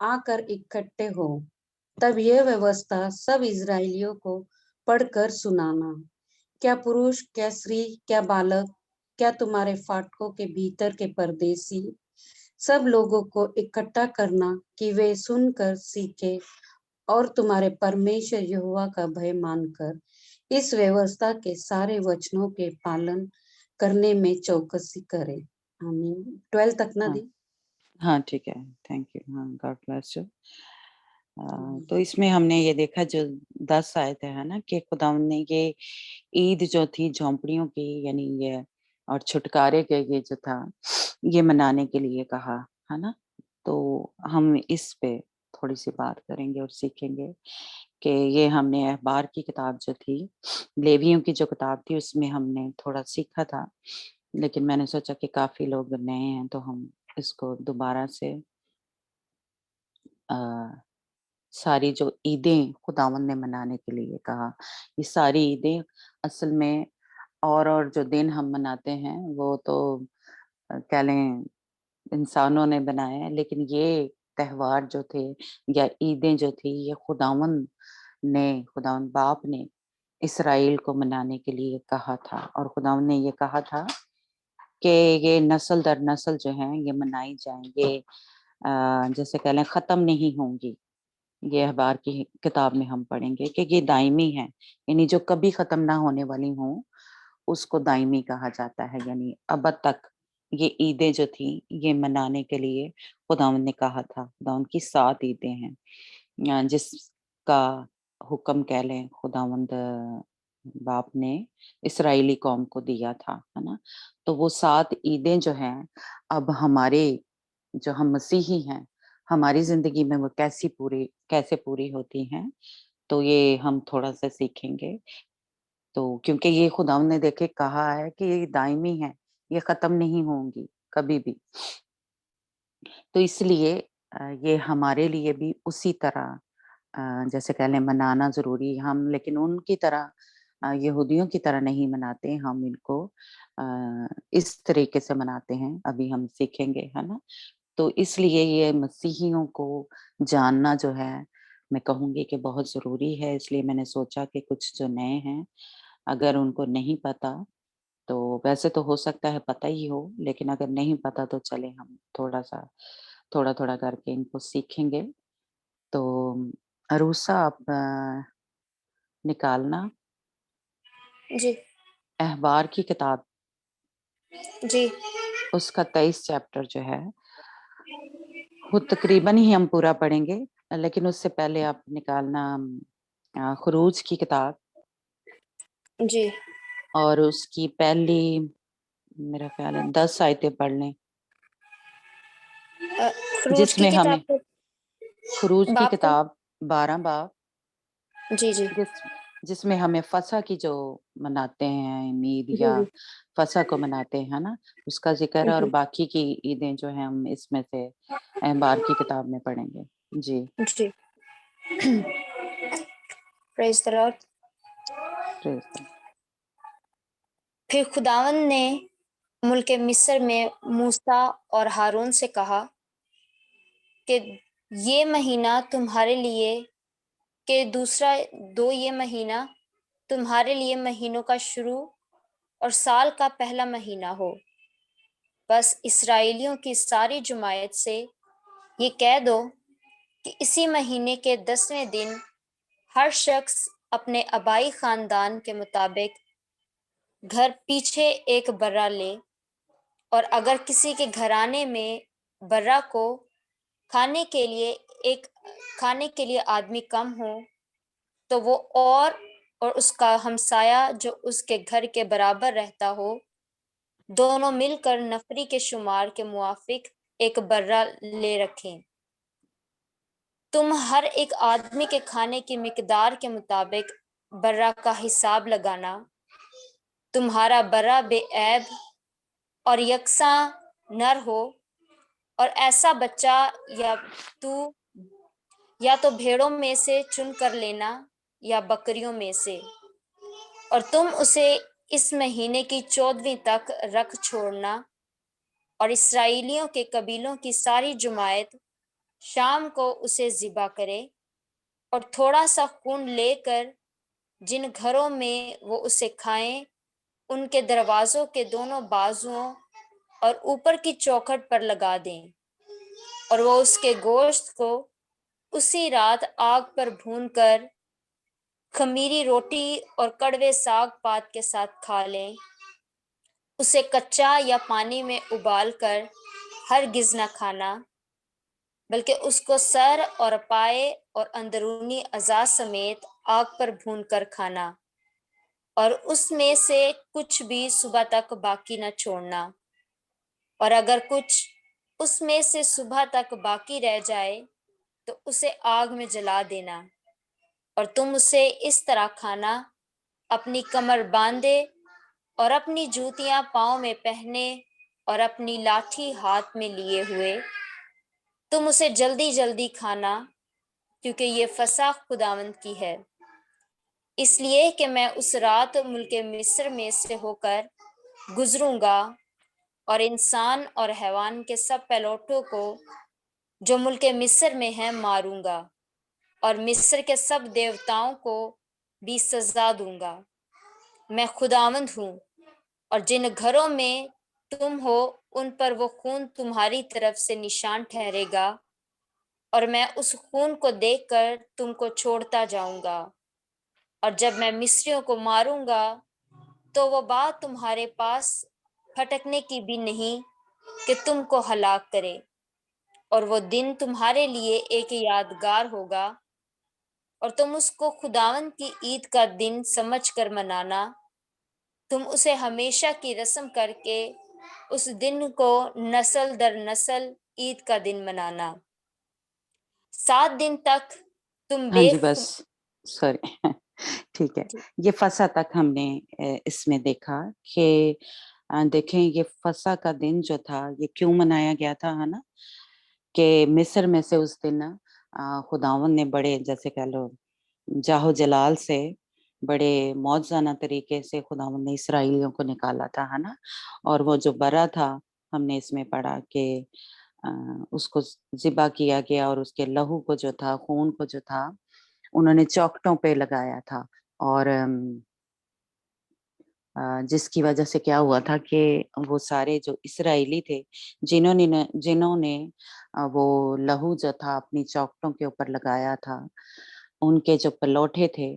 Speaker 4: आकर इकट्ठे हो, तब यह व्यवस्था सब इज़राइलियों को पढ़कर सुनाना। क्या पुरुष, क्या स्त्री, क्या बालक, क्या तुम्हारे फाटकों के भीतर के परदेसी, सब लोगों को इकट्ठा करना कि वे सुनकर सीखे और तुम्हारे परमेश्वर यहोवा का भय मानकर इस व्यवस्था के सारे वचनों के पालन करने में चौकसी करे। आमीन। 12 तक ना
Speaker 2: हाँ
Speaker 4: दी।
Speaker 2: हाँ, ठीक है। Thank you. हाँ, गॉड ब्लेस यू। तो इसमें हमने ये देखा जो 10 आयत है ना, कि खुदावंद ने ये ईद जो थी झोंपड़ियों की, यानी ये और छुटकारे के ये जो था, ये मनाने के लिए कहा, है ना? तो हम इस पे थोड़ी सी बात करेंगे और सीखेंगे कि ये हमने अखबार की किताब जो थी, लेवियों की जो किताब थी, उसमें हमने थोड़ा सीखा था, लेकिन मैंने सोचा कि काफ़ी लोग नए हैं, तो हम इसको दोबारा से अ, सारी जो ईदें खुदावंद ने मनाने के लिए कहा, ये सारी ईदें असल में और जो दिन हम मनाते हैं वो तो कह लें इंसानों ने बनाए हैं, लेकिन ये त्योहार जो थे या ईदें जो थी, ये खुदावंद बाप ने इसराइल को मनाने के लिए कहा था, और खुदावंद ने ये कहा था कि ये नस्ल दर नस्ल जो है ये मनाई जाएंगे, जैसे कह लें ख़त्म नहीं होंगी। ये अखबार की किताब में हम पढ़ेंगे कि ये दायमी है, यानी जो कभी ख़त्म ना होने वाली हों, उसको दायमी कहा जाता है, यानी अबद तक ये ईदें जो थी ये मनाने के लिए खुदावंद ने कहा था। खुदावंद की 7 ईदें हैं, जिसका हुक्म कह लें खुदावंद बाप ने इस्राएली कौम को दिया था, है ना? तो वो 7 ईदें जो हैं, अब हमारे जो हम मसीही हैं, हमारी ज़िंदगी में वो कैसे पूरी होती हैं, तो ये हम थोड़ा-सा सीखेंगे। तो क्योंकि ये खुदावंद ने देखिए कहा है कि ये दायमी है, ये ख़त्म नहीं होंगी कभी भी। तो इसलिए ये हमारे लिए भी उसी तरह जैसे कह लें मनाना ज़रूरी है, हम लेकिन उनकी तरह यहूदियों की तरह नहीं मनाते, हम इनको इस तरीके से मनाते हैं, अभी हम सीखेंगे, है ना? तो इसलिए ये मसीहियों को जानना जो है, मैं कहूँगी कि बहुत ज़रूरी है, इसलिए मैंने सोचा कि कुछ जो नए हैं, अगर उनको नहीं पता, तो वैसे तो हो सकता है पता ही हो, लेकिन अगर नहीं पता तो चले हम थोड़ा-सा, थोड़ा-थोड़ा करके इनको सीखेंगे। तो अरूसा आप निकालना
Speaker 6: जी
Speaker 2: अहबार की किताब,
Speaker 6: जी
Speaker 2: उसका 23 चैप्टर जो है, वो तकरीबन ही हम पूरा पढ़ेंगे, लेकिन उससे पहले आप निकालना खरूज की किताब,
Speaker 6: जी
Speaker 2: और उसकी पहली मेरा ख्याल है 10 आयतें पढ़ लें,
Speaker 6: खरूज की
Speaker 2: जिसमें हमें
Speaker 6: किताब को
Speaker 2: खरूज की
Speaker 6: बाप को
Speaker 2: किताब 12 बाब,
Speaker 6: जी जी
Speaker 2: जिस जिसमें हमें फसह की जो मनाते हैं, ईद
Speaker 6: जी
Speaker 2: या
Speaker 6: जी
Speaker 2: फसह को मनाते हैं, है ना? उसका ज़िक्र है, और
Speaker 6: जी
Speaker 2: बाकी की ईदें जो हैं हम इसमें से अहबार की किताब में पढ़ेंगे। जी,
Speaker 6: जी praise the lord.
Speaker 2: Praise the
Speaker 6: फिर खुदावंद ने मुल्क मिस्र में मूसा और हारून से कहा कि ये महीना तुम्हारे लिए, के दूसरा दो ये महीना तुम्हारे लिए महीनों का शुरू और साल का पहला महीना हो। बस इस्राएलियों की सारी जमायत से ये कह दो कि इसी महीने के 10वें दिन हर शख्स अपने आबाई खानदान के मुताबिक घर पीछे एक बर्रा ले, और अगर किसी के घराने में बर्रा को खाने के लिए आदमी कम हो तो वो और उसका हमसाया जो उसके घर के बराबर रहता हो, दोनों मिलकर नफरी के शुमार के मुआफिक एक बर्रा ले रखें। तुम हर एक आदमी के खाने की मिकदार के मुताबिक बर्रा का हिसाब लगाना। तुम्हारा बर्रा बेऐब और यकसा नर हो, और ऐसा बच्चा या तो भेड़ों में से चुन कर लेना या बकरियों में से, और तुम उसे इस महीने की 14वीं तक रख छोड़ना। और इस्राएलियों के कबीलों की सारी जुमायत शाम को उसे ज़िबा करे, और थोड़ा सा खून लेकर जिन घरों में वो उसे खाएं उनके दरवाजों के दोनों बाजुओं और ऊपर की चौखट पर लगा दें, और वो उसके गोश्त को उसी रात आग पर भूनकर खमीरी रोटी और कड़वे साग पात के साथ खा लें। उसे कच्चा या पानी में उबाल कर हरगिज़ न खाना, बल्कि उसको सर और पाए और अंदरूनी अज़ा समेत आग पर भून कर खाना, और उसमें से कुछ भी सुबह तक बाकी न छोड़ना। और अगर कुछ उसमें से सुबह तक बाकी रह जाए तो उसे आग में जला देना, और तुम उसे इस तरह खाना, अपनी कमर बांधे और अपनी जूतियां पाँव में पहने और अपनी लाठी हाथ में लिए हुए। तुम उसे जल्दी जल्दी खाना, क्योंकि ये फसह खुदावंद की है। इसलिए कि मैं उस रात मुल्के मिस्र में से होकर गुजरूंगा और इंसान और हैवान के सब पहलौठों को जो मुल्के मिस्र में हैं मारूंगा, और मिस्र के सब देवताओं को भी सजा दूंगा। मैं खुदावंद हूँ, और जिन घरों में तुम हो उन पर वो खून तुम्हारी तरफ से निशान ठहरेगा, और मैं उस खून को देखकर तुमको छोड़ता जाऊंगा। और जब मैं मिस्रियों को मारूंगा तो वो बात तुम्हारे पास फटकने की भी नहीं कि तुमको हलाक करे, और वो दिन तुम्हारे लिए एक यादगार होगा, और तुम उसको खुदावंद की ईद का दिन समझकर मनाना। तुम उसे हमेशा की रस्म करके उस दिन को नस्ल दर नस्ल ईद का दिन मनाना। 7 दिन तक तुम
Speaker 2: हाँ जी, बस सॉरी ठीक है। ये फसा तक हमने इसमें देखा कि देखें ये फसा का दिन जो था ये क्यों मनाया गया था, है ना, कि मिस्र में से उस दिन खुदावंद ने बड़े, जैसे कह लो, जाहो जलाल से, बड़े मौजज़ाना तरीके से खुदावंद ने इसराइलियों को निकाला था, है ना। और वो जो बरा था हमने इसमें पढ़ा कि उसको ज़िबा किया गया, और उसके लहू को जो था, खून को जो था, उन्होंने चौखटों पे लगाया था। और जिसकी वजह से क्या हुआ था कि वो सारे जो इस्राएली थे जिन्होंने वो लहू जो था अपनी चौखटों के ऊपर लगाया था, उनके जो पलौठे थे,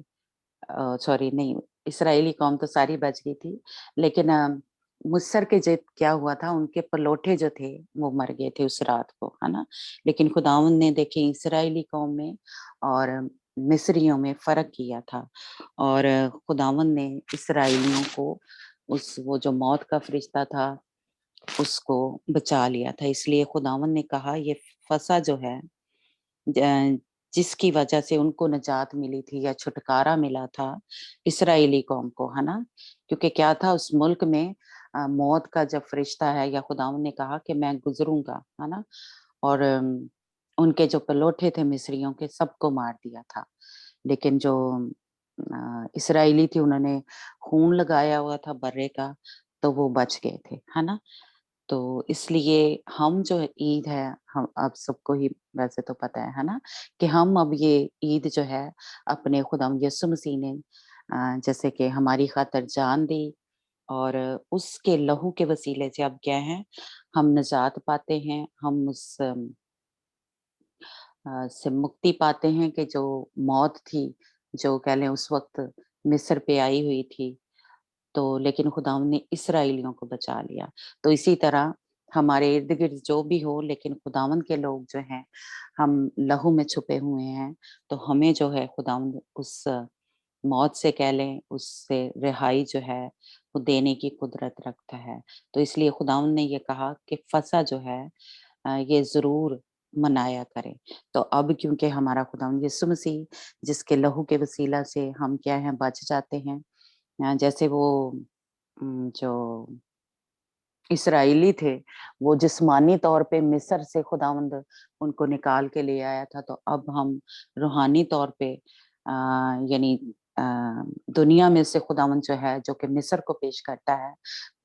Speaker 2: सॉरी नहीं, इस्राएली कौम तो सारी बच गई थी, लेकिन मुस्सर के जो क्या हुआ था, उनके पलौठे जो थे वो मर गए थे उस रात को, है ना। लेकिन खुदावंद ने देखे इस्राएली कौम में और मिस्रियों में फर्क किया था, और खुदावंद ने इस्राएलियों को वो जो मौत का फरिश्ता था उसको बचा लिया था। इसलिए खुदावंद ने कहा ये फसा जो है, जिसकी वजह से उनको निजात मिली थी या छुटकारा मिला था इस्राएली कौम को, है ना। क्योंकि क्या था उस मुल्क में मौत का जब फरिश्ता है, या खुदावंद ने कहा कि मैं गुजरूंगा, है ना। और उनके जो पलोठे थे मिस्रियों के, सबको मार दिया था। लेकिन जो इस्राएली थी उन्होंने खून लगाया हुआ था बर्रे का, तो वो बच गए थे, है ना। तो इसलिए हम जो ईद है, हम आप सबको ही वैसे तो पता है ना, कि हम अब ये ईद जो है अपने खुदावंद यीशु मसीह ने जैसे कि हमारी खातिर जान दी और उसके लहू के वसीले से अब क्या है, हम निजात पाते हैं, हम उस से मुक्ति पाते हैं कि जो मौत थी, जो कह लें उस वक़्त मिस्र पे आई हुई थी, तो लेकिन खुदावंद ने इस्राएलियों को बचा लिया। तो इसी तरह हमारे इर्द-गिर्द जो भी हो, लेकिन खुदावंद के लोग जो हैं, हम लहू में छुपे हुए हैं, तो हमें जो है खुदावंद उस मौत से कह लें, उससे रिहाई जो है, वो देने की कुदरत रखता है। तो इसलिए खुदावंद ने ये कहा कि फसह जो है ये ज़रूर मनाया करें। तो अब क्योंकि हमारा खुदावंद यीशु मसीह जिसके लहू के वसीला से हम क्या हैं, बच जाते हैं। जैसे वो जो इस्राएली थे, वो जिस्मानी तौर पे मिस्र से खुदावंद उनको निकाल के ले आया था, तो अब हम रूहानी तौर पे यानी अ, दुनिया में से खुदावंद जो है, जो कि मिस्र को पेश करता है,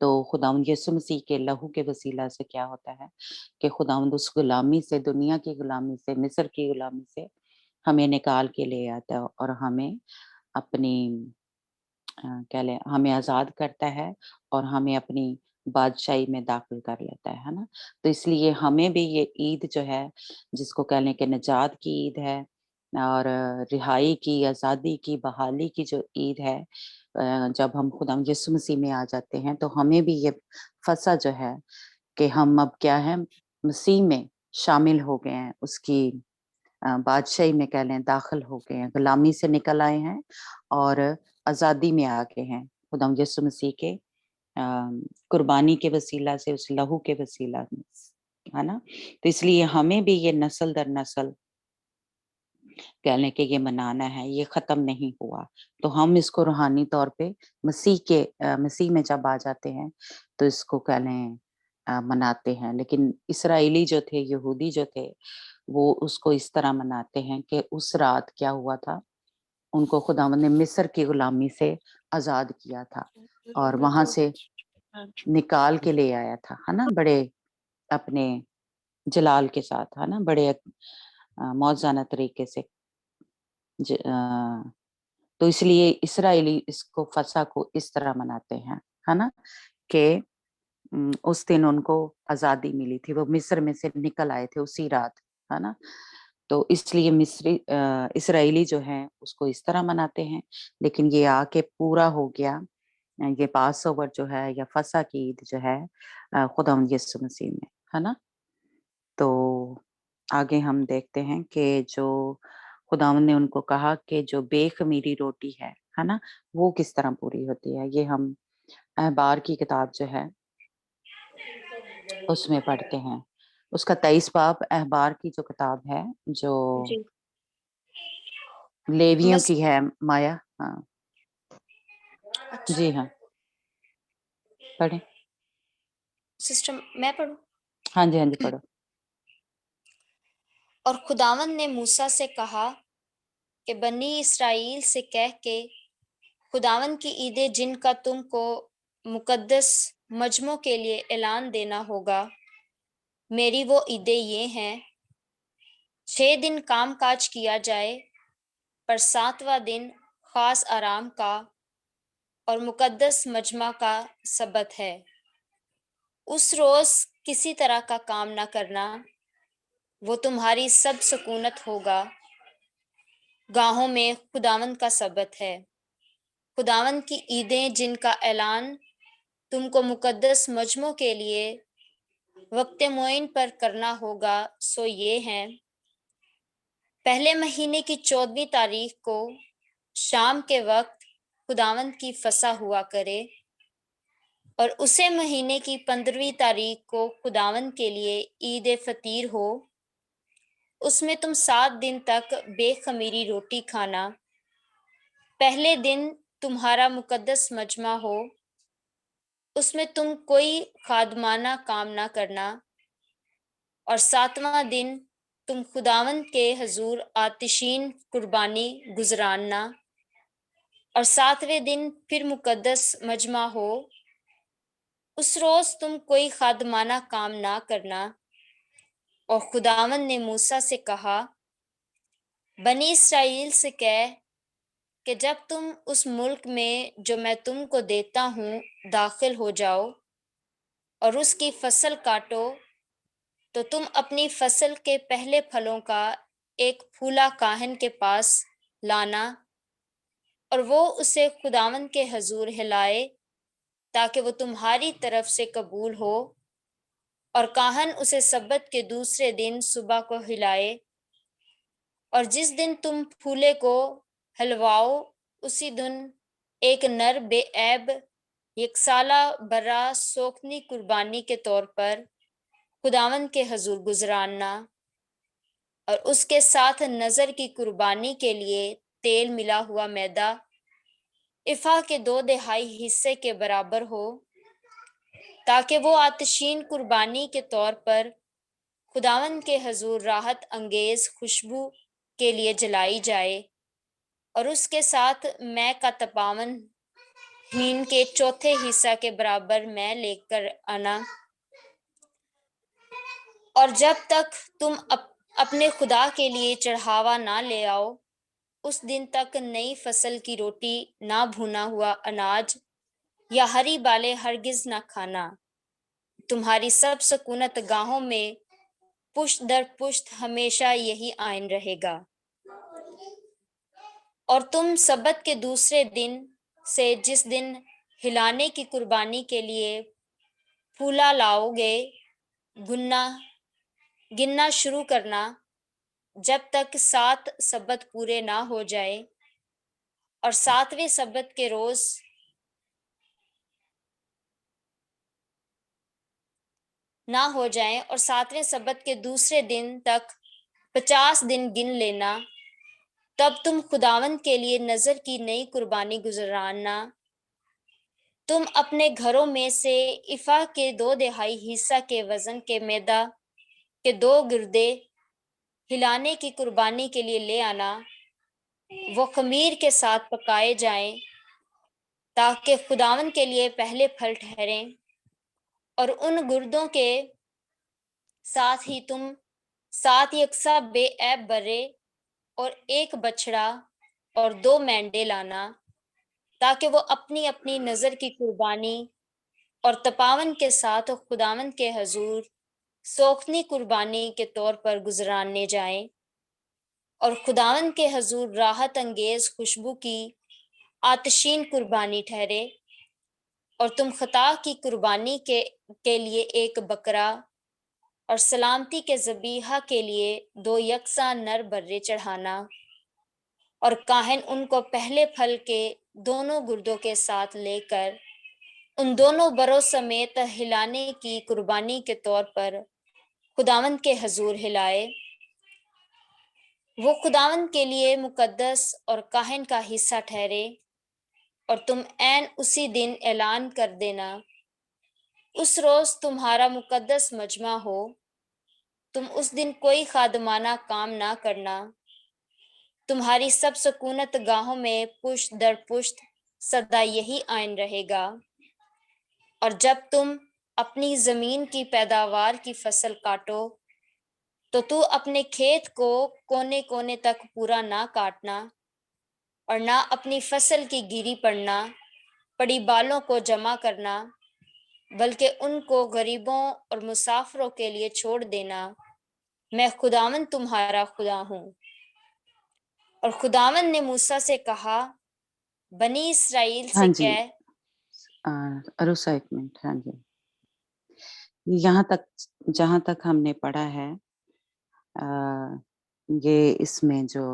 Speaker 2: तो खुदावंद यीशु मसीह के लहू के वसीला से क्या होता है कि खुदावंद उस गुलामी से, दुनिया की गुलामी से, मिस्र की गुलामी से हमें निकाल के ले आता है और हमें अपनी कह लें हमें आज़ाद करता है और हमें अपनी बादशाही में दाखिल कर लेता है ना? तो इसलिए हमें भी ये ईद जो है, जिसको कह लें कि निजात की ईद है और रिहाई की, आज़ादी की, बहाली की जो ईद है जब हम खुदा यीशु मसीह में आ जाते हैं, तो हमें भी ये फसा जो है कि हम अब क्या है, मसीह में शामिल हो गए हैं, उसकी बादशाही में कह लें दाखिल हो गए हैं, गुलामी से निकल आए हैं और आज़ादी में आ गए हैं खुदा यीशु मसीह के कुर्बानी के वसीला से, उस लहू के वसीला है ना? तो इसलिए हमें भी ये नस्ल दर नस्ल कह लें कि ये मनाना है, ये ख़त्म नहीं हुआ। तो हम इसको रूहानी तौर पे मसीह में जब आ जाते हैं, तो इसको कह लें मनाते हैं। लेकिन इस्राएली जो थे, यहूदी जो थे, वो उसको इस तरह मनाते हैं कि उस रात क्या हुआ था, उनको खुदावंद ने मिस्र की गुलामी से आज़ाद किया था और वहाँ से निकाल के ले आया था, है ना? बड़े अपने जलाल के साथ, है ना? बड़े मौज़ाना तरीके से तो इसलिए इस्राएली इसको फसह को इस तरह मनाते हैं, है ना? कि उस दिन उनको आज़ादी मिली थी, वो मिस्र में से निकल आए थे उसी रात, है ना? तो इसलिए इस्राएली जो हैं उसको इस तरह मनाते हैं, लेकिन ये आके पूरा हो गया ये पासओवर जो है या फसह की ईद जो है खुदावंद यीशु मसीह में, है ना? तो आगे हम देखते हैं कि जो खुदावंद ने उनको कहा कि जो बेखमीरी रोटी है ना? वो किस तरह पूरी होती है, ये हम अहबार की किताब जो है उसमें पढ़ते हैं। उसका 23 बाब अहबार की जो किताब है, जो
Speaker 6: जी
Speaker 2: लेवियों
Speaker 6: बस
Speaker 2: की है माया। हाँ,
Speaker 6: अच्छा
Speaker 2: जी हाँ, पढ़ें।
Speaker 6: सिस्टर मैं पढ़ूं।
Speaker 2: हाँ जी, हाँ जी, पढ़ो।
Speaker 6: और खुदावंद ने मूसा से कहा कि बनी इसराइल से कह के खुदावंद की ईदें जिनका तुमको मुकद्दस मजमों के लिए ऐलान देना होगा, मेरी वो ईदें ये हैं। 6 दिन काम काज किया जाए, पर 7वां दिन खास आराम का और मुकद्दस मजमा का सबत है। उस रोज किसी तरह का काम ना करना, वो तुम्हारी सब सुकूनत होगा। गाहों में खुदावंद का सबत है। खुदावंद की ईदें जिनका ऐलान तुमको मुकद्दस मजमों के लिए वक्त मुइन पर करना होगा, सो ये हैं। पहले महीने की 14वीं तारीख को शाम के वक्त खुदावंद की फसह हुआ करे और उसे महीने की 15वीं तारीख को खुदावंद के लिए ईद फतीर हो। उसमें तुम 7 दिन तक बेखमीरी रोटी खाना। पहले दिन तुम्हारा मुकद्दस मजमा हो, उसमें तुम कोई खादमाना काम ना करना। और 7वां दिन तुम खुदावंद के हजूर आतिशीन कुर्बानी गुजराना। और 7वें दिन फिर मुकद्दस मजमा हो, उस रोज तुम कोई खादमाना काम ना करना। और खुदावंद ने मूसा से कहा, बनी इसराइल से कह کہ جب تم اس ملک میں جو میں تم کو دیتا ہوں داخل ہو جاؤ اور اس کی فصل کاٹو تو تم اپنی فصل کے پہلے پھلوں کا ایک پھولا کاہن کے پاس لانا اور وہ اسے خداوند کے حضور ہلائے تاکہ وہ تمہاری طرف سے قبول ہو، اور کاہن اسے سبت کے دوسرے دن صبح کو ہلائے، اور جس دن تم پھولے کو ہلواؤ اسی دن ایک نر بے عیب یکسالہ برا سوکھنی قربانی کے طور پر خداوند کے حضور گزراننا، اور اس کے ساتھ نظر کی قربانی کے لیے تیل ملا ہوا میدا افا کے 2/3 حصے کے برابر ہو، تاکہ وہ آتشین قربانی کے طور پر خداوند کے حضور راحت انگیز خوشبو کے لیے جلائی جائے، اور اس کے ساتھ میں کا تپاون ہین کے 1/4 حصہ کے برابر میں لے کر آنا۔ اور جب تک تم اپنے خدا کے لیے چڑھاوا نہ لے آؤ اس دن تک نئی فصل کی روٹی، نہ بھونا ہوا اناج یا ہری بالیں ہرگز نہ کھانا۔ تمہاری سب سکونت گاہوں میں پشت در پشت ہمیشہ یہی آئین رہے گا۔ اور تم سبت کے دوسرے دن سے جس دن ہلانے کی قربانی کے لیے پھولا لاؤ گے گننا شروع کرنا جب تک 7 سبت پورے نہ ہو جائے، اور 7ویں سبت کے روز نہ ہو جائیں، اور 7ویں سبت کے دوسرے دن تک 50 دن گن لینا۔ تب تم خداوند کے لیے نذر کی نئی قربانی گزراننا۔ تم اپنے گھروں میں سے افا کے 2/3 حصہ کے وزن کے میدا کے 2 گردے ہلانے کی قربانی کے لیے لے آنا، وہ خمیر کے ساتھ پکائے جائیں تاکہ خداوند کے لیے پہلے پھل ٹھہریں، اور ان گردوں کے ساتھ ہی تم 7 یکساں بے عیب برے اور 1 بچڑا اور 2 مینڈے لانا، تاکہ وہ اپنی اپنی نظر کی قربانی اور تپاون کے ساتھ خداوند کے حضور سوکھنی قربانی کے طور پر گزرانے جائیں، اور خداوند کے حضور راحت انگیز خوشبو کی آتشین قربانی ٹھہرے۔ اور تم خطا کی قربانی کے لیے 1 بکرا اور سلامتی کے ذبیحہ کے لیے 2 یکساں نر برے چڑھانا، اور کاہن ان کو پہلے پھل کے دونوں گردوں کے ساتھ لے کر ان دونوں بروں سمیت ہلانے کی قربانی کے طور پر خداوند کے حضور ہلائے۔ وہ خداوند کے لیے مقدس اور کاہن کا حصہ ٹھہرے، اور تم عین اسی دن اعلان کر دینا، اس روز تمہارا مقدس مجمع ہو، تم اس دن کوئی خادمانہ کام نہ کرنا۔ تمہاری سب سکونت گاہوں میں پشت در پشت سدا یہی آئین رہے گا۔ اور جب تم اپنی زمین کی پیداوار کی فصل کاٹو تو اپنے کھیت کو کونے کونے تک پورا نہ کاٹنا، اور نہ اپنی فصل کی گیری پڑی بالوں کو جمع کرنا، بلکہ ان کو غریبوں اور مسافروں کے لیے چھوڑ دینا۔ میں خداوند تمہارا خدا ہوں۔ اور خداوند نے موسیٰ سے کہا، بنی اسرائیل سے
Speaker 2: ہاں جی،
Speaker 6: کہہ،
Speaker 2: عروسہ 1 منٹ۔ ہاں جی، جہاں تک ہم نے پڑھا ہے یہ اس میں جو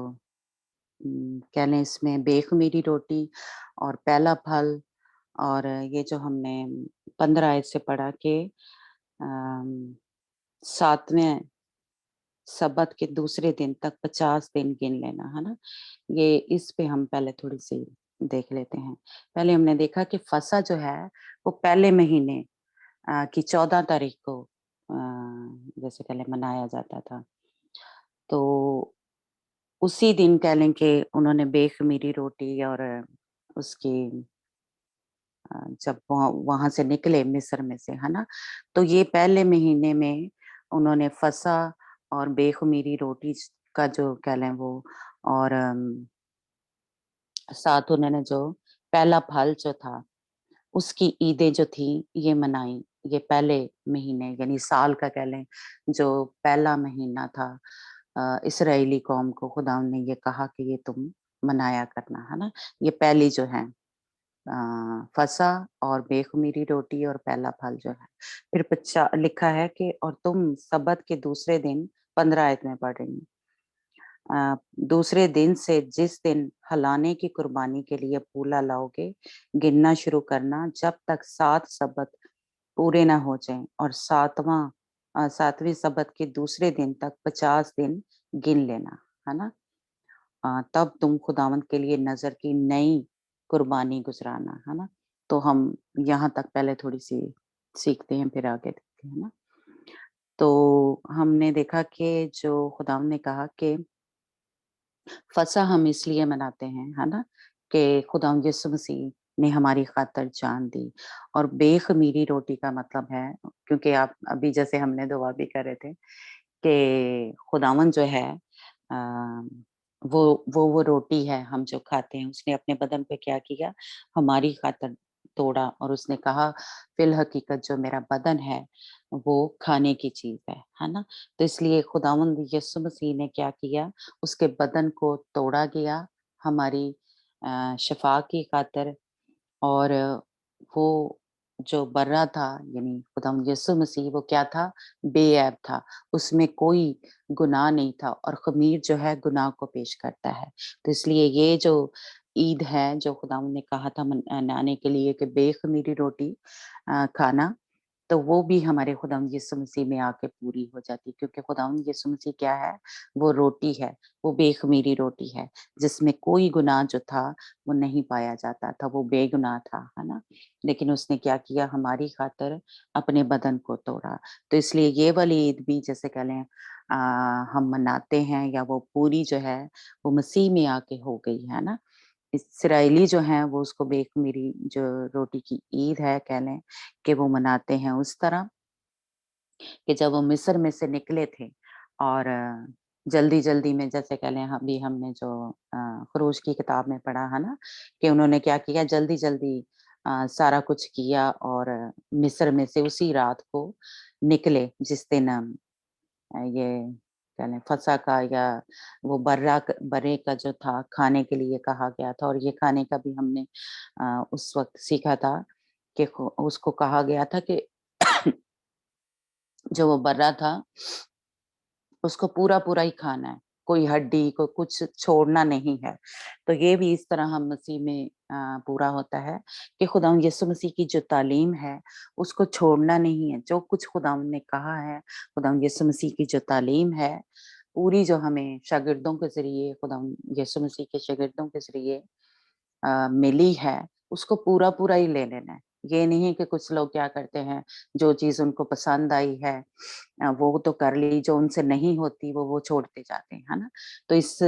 Speaker 2: کہہ لیں اس میں بے خمیری روٹی اور پہلا پھل، اور یہ جو ہم نے 15 آیت سے پڑھا کہ 7ویں سبت کے دوسرے دن تک 50 دن گن لینا ہے نا، یہ اس پہ ہم پہلے تھوڑی سی دیکھ لیتے ہیں۔ پہلے ہم نے دیکھا کہ فصح جو ہے وہ پہلے مہینے کی 14 تاریخ کو جیسے پہلے منایا جاتا تھا، تو اسی دن کہہ لیں کہ انہوں نے بے خمیری روٹی اور اس کی جب وہاں سے نکلے مصر میں سے ہے نا، تو یہ پہلے مہینے میں انہوں نے فصح اور بے خمیری روٹی کا جو کہہ لیں وہ اور साथ उन्होंने जो पहला फल जो था उसकी ईदें जो थी ये मनाई। ये पहले महीने यानी साल का कह लें जो पहला महीना था, इसराइली कौम को खुदावंद ने ये कहा कि ये तुम मनाया करना, है ना। ये पहली जो है फसा और बेखमीरी रोटी और पहला फल जो है। फिर बच्चा लिखा है कि और तुम सबत के दूसरे दिन 15 आयत में पढ़ रही हूँ, दूसरे दिन से जिस दिन हलाने की कुर्बानी के लिए पूला लाओगे गिनना शुरू करना जब तक 7 सबत पूरे ना हो जाएं, और सातवीं सबत के दूसरे दिन तक 50 दिन गिन लेना, है ना। तब तुम खुदावंद के लिए नजर की नई कुर्बानी गुजराना, है ना। तो हम यहाँ तक पहले थोड़ी सी सीखते हैं फिर आगे देखते हैं ना। तो हमने देखा कि जो खुदावंद ने कहा कि फसा हम इसलिए मनाते हैं, है ना, कि खुदावंद यीशु मसीह ने हमारी खातिर जान दी। और बेखमीरी रोटी का मतलब है, क्योंकि आप अभी जैसे हमने दुआ भी कर रहे थे कि खुदावंद जो है वो रोटी है हम जो खाते हैं, उसने अपने बदन पे क्या किया, हमारी खातिर तोड़ा, और उसने कहा फिल हकीकत जो मेरा बदन है वो खाने की चीज है ना। तो इसलिए खुदावंद यीशु मसीह ने क्या किया, उसके बदन को तोड़ा गया हमारी शफा की खातिर। और वो जो बर्रा था यानी खुदावंद यीशु मसीह वो क्या था, बेऐब था, उसमें कोई गुनाह नहीं था, और खमीर जो है गुनाह को पेश करता है। तो इसलिए ये जो ईद है जो खुदावंद ने कहा था मनाने के लिए कि बेखमीरी रोटी खाना, तो वो भी हमारे खुदावंद यीशु मसीह में आके पूरी हो जाती है, क्योंकि खुदावंद यीशु मसीह क्या है, वो रोटी है, वो बेखमीरी रोटी है जिसमें कोई गुनाह जो था वो नहीं पाया जाता था, वो बेगुनाह था, है ना। लेकिन उसने क्या किया, हमारी खातिर अपने बदन को तोड़ा। तो इसलिए ये वाली ईद भी जैसे कह लें हम मनाते हैं, या वो पूरी जो है वो मसीह में आके हो गई, है ना। इसराइली जो हैं वो उसको बेखमीरी जो रोटी की ईद है कह लें कि वो मनाते हैं उस तरह कि जब वो मिस्र में से निकले थे, और जल्दी-जल्दी में जैसे कह लें अभी हमने जो ख़ुरूज की किताब में पढ़ा है ना, कि उन्होंने क्या किया, जल्दी-जल्दी सारा कुछ किया और मिस्र में से उसी रात को निकले जिस दिन ये कह लें फसह का या वो बर्रे का जो था खाने के लिए कहा गया था, और ये खाने का भी हमने उस वक़्त सीखा था कि खु उसको कहा गया था कि जो वो बर्रा था उसको पूरा-पूरा ही खाना है, कोई हड्डी को कुछ छोड़ना नहीं है। तो ये भी इस तरह हम मसीह में पूरा होता है कि खुदावंद यीशु मसीह की जो तालीम है, उसको छोड़ना नहीं है। जो कुछ खुदावंद ने कहा है, खुदावंद यीशु मसीह की जो तालीम है, पूरी जो हमें शागिर्दों के ज़रिए खुदावंद यीशु मसीह के शागिर्दों के ज़रिए मिली है, उसको पूरा-पूरा ही ले लेना है। ये नहीं कि कुछ लोग क्या करते हैं, जो चीज़ उनको पसंद आई है वो तो कर ली, जो उनसे नहीं होती वो छोड़ते जाते हैं, है ना? तो इस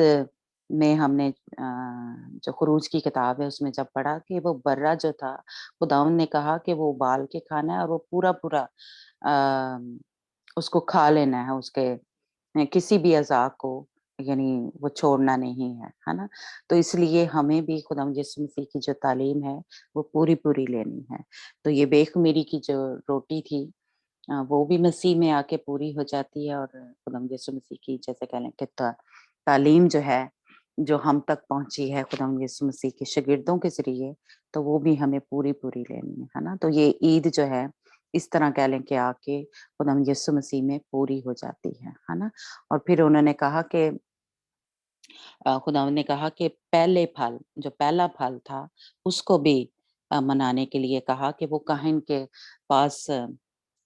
Speaker 2: में हमने जो ख़ुरूज की किताब है उसमें जब पढ़ा कि वो बर्रा जो था, खुदावंद ने कहा कि वो उबाल के खाना है और वो पूरा-पूरा उसको खा लेना है, उसके किसी भी अज़ा को यानी वो छोड़ना नहीं है, है ना? तो इसलिए हमें भी खुदावंद यीशु मसीह की जो तालीम है, वो पूरी-पूरी लेनी है। तो ये बेख़मीरी की जो रोटी थी वो भी मसीह में आके पूरी हो जाती है, और खुदावंद यीशु मसीह की जैसे कह लें कि तालीम जो है, जो हम तक पहुँची है खुदावंद यीशु मसीह के शागिर्दों के ज़रिए, तो वो भी हमें पूरी-पूरी लेनी है ना? तो ये ईद जो है, इस तरह कह लें कि आके खुदावंद यीशु मसीह में पूरी हो जाती है ना? और फिर उन्होंने कहा कि खुदावंद ने कहा कि पहले फल, जो पहला फल था, उसको भी मनाने के लिए कहा कि वो काहिन के पास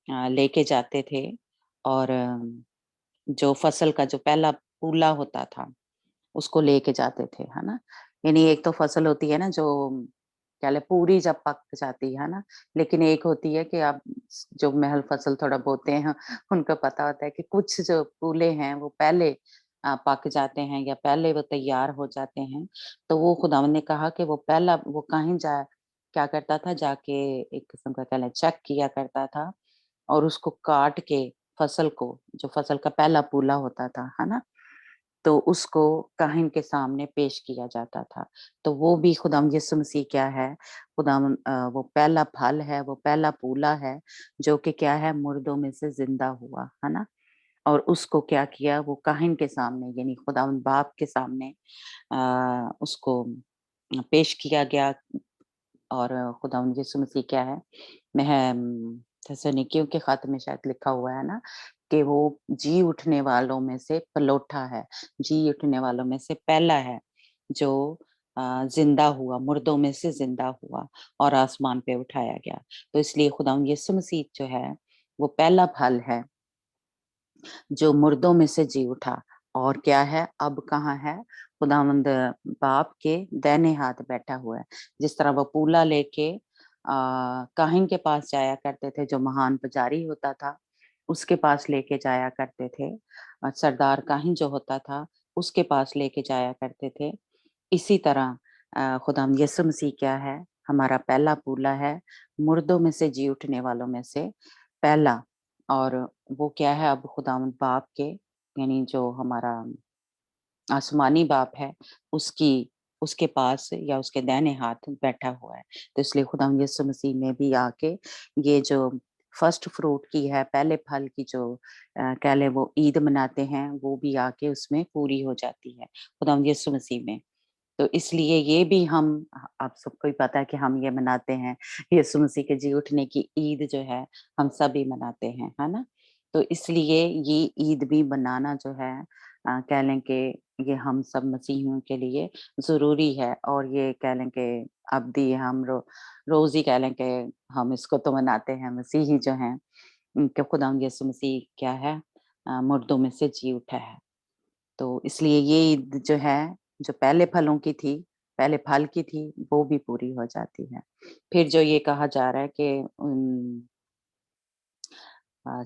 Speaker 2: लेके जाते थे, और जो फसल का जो पहला पूला होता था, उसको लेके जाते थे, है ना? यानी एक तो फसल होती है ना जो क्या ले पूरी जब पक जाती है ना, लेकिन एक होती है कि आप जो महल फसल थोड़ा बोते हैं, उनको पता होता है कि कुछ जो पूले हैं वो पहले पक जाते हैं या पहले वो तैयार हो जाते हैं। तो वो खुदावंद ने कहा कि वो पहला वो काहिन क्या करता था, जाके एक किस्म का कह लें चेक किया करता था, और उसको काट के फसल को, जो फसल का पहला पूला होता था, है ना? तो उसको काहिन के सामने पेश किया जाता था। तो वो भी खुदावंद यीशु मसीह क्या है, खुदावंद वो पहला फल है, वो पहला फूला है जो कि क्या है, मुर्दों में से जिंदा हुआ, है ना। और उसको क्या किया, वो काहिन के सामने यानी खुदावंद बाप के सामने उसको पेश किया गया। और खुदावंद यीशु मसीह क्या है, थिस्सलुनीकियों के खत में शायद लिखा हुआ है ना, कि वो जी उठने वालों में से पलोठा है, जी उठने वालों में से पहला है जो जिंदा हुआ, मुर्दों में से जिंदा हुआ और आसमान पे उठाया गया। तो इसलिए खुदावंद यीशु मसीह जो है वो पहला फल है जो मुर्दों में से जी उठा। और क्या है, अब कहाँ है, खुदावंद बाप के दाहिने हाथ बैठा हुआ है। जिस तरह वो पूला लेके काहिन के पास जाया करते थे, जो महान पुजारी होता था उसके पास लेके जाया करते थे, सरदार काहिन जो होता था उसके पास लेके जाया करते थे। इसी तरह खुदावंद यीशु मसीह क्या है, हमारा पहला पूला है, मुर्दों में से जी उठने वालों में से पहला। और वो क्या है, अब खुदावंद बाप के यानी जो हमारा आसमानी बाप है उसके पास या उसके दाहिने हाथ बैठा हुआ है। तो इसलिए खुदावंद यीशु मसीह ने भी आके ये जो फर्स्ट फ्रूट की है, पहले फल की जो कह ले वो ईद मनाते हैं, वो भी आके उसमें पूरी हो जाती है खुदावंद यीशु मसीह में। तो इसलिए ये भी हम, आप सबको ही पता है कि हम ये मनाते हैं, यीशु मसीह के जी उठने की ईद जो है हम सभी मनाते हैं, है ना। तो इसलिए ये ईद भी बनाना जो है कह लें कि ये हम सब मसीहियों के लिए जरूरी है। और ये कह लें कि अब भी हम रोज ही कह लें कि हम इसको तो मनाते हैं, मसीही जो हैं कि खुदावंद यीशु मसीह क्या है, मुर्दों में से जी उठा है। तो इसलिए ये ईद जो है, जो पहले फलों की थी, पहले फल की थी, वो भी पूरी हो जाती है। फिर जो ये कहा जा रहा है कि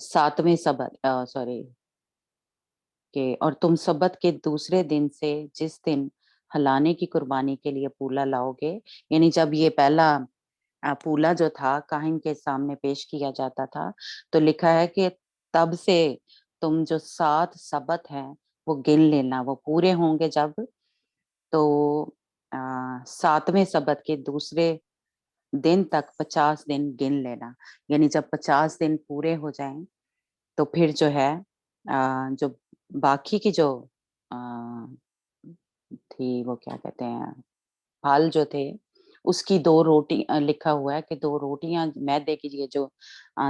Speaker 2: 7वें सबत सॉरी कि और तुम सबत के दूसरे दिन से जिस दिन हलाने की कुर्बानी के लिए पूला लाओगे, यानी जब ये पहला पूला जो था काहिन के सामने पेश किया जाता था, तो लिखा है कि तब से तुम जो 7 सबत हैं वो गिन लेना, वो पूरे होंगे जब, तो 7वें सबत के दूसरे दिन तक 50 दिन गिन लेना। यानी जब 50 दिन पूरे हो जाएं तो फिर जो है जो बाकी की जो अ, थी वो क्या कहते हैं, फल जो थे उसकी 2 रोटी लिखा हुआ है कि 2 रोटियाँ मैदे की, ये जो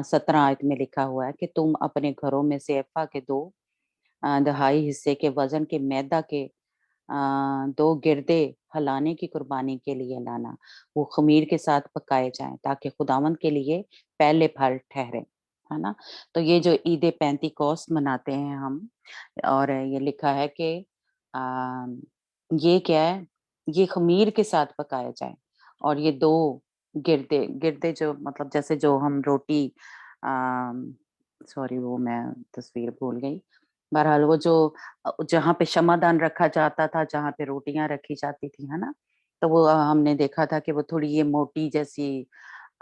Speaker 2: 17 आयत में लिखा हुआ है कि तुम अपने घरों में से एफा के 2 दहाई हिस्से के वजन के मैदा के 2 गिरदे हलाने की कुर्बानी के लिए लाना। वो खमीर के साथ पकाए जाएँ ताकि खुदावंद के लिए पहले फल ठहरे, है ना? तो ये जो ईद पेंतीकोस्त मनाते हैं हम, और ये लिखा है कि अ, ये क्या है, ये खमीर के साथ पकाया जाए। और ये 2 गिरदे गिरदे जो मतलब जैसे जो हम रोटी सॉरी वो मैं तस्वीर भूल गई। बहरहाल वो जो जहाँ पे क्षमादान रखा जाता था, जहाँ पे रोटियाँ रखी जाती थी, है ना? तो वो हमने देखा था कि वो थोड़ी ये मोटी जैसी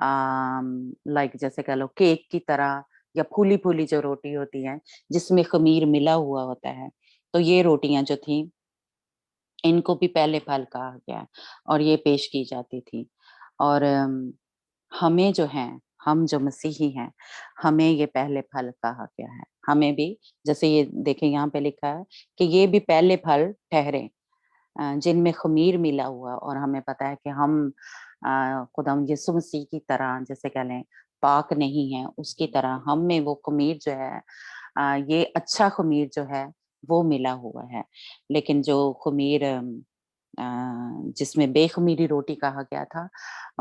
Speaker 2: लाइक जैसे कह लो केक की तरह या फूली-फूली जो रोटी होती है, जिसमें ख़मीर मिला हुआ होता है। तो ये रोटियाँ जो थी, इनको भी पहले फल कहा गया है और ये पेश की जाती थी। और हमें जो हैं, हम जो मसीही हैं, हमें ये पहले फल कहा गया है। हमें भी जैसे ये देखिए यहाँ पे लिखा है कि ये भी पहले फल ठहरे जिनमें ख़मीर मिला हुआ। और हमें पता है कि हम खुदावंद यीशु मसीह की तरह जैसे कह लें पाक नहीं हैं, उसकी तरह हम में वो ख़मीर जो है ये अच्छा ख़मीर जो है वो मिला हुआ है। लेकिन जो ख़मीर जिसमें बेख़मीरी रोटी कहा गया था,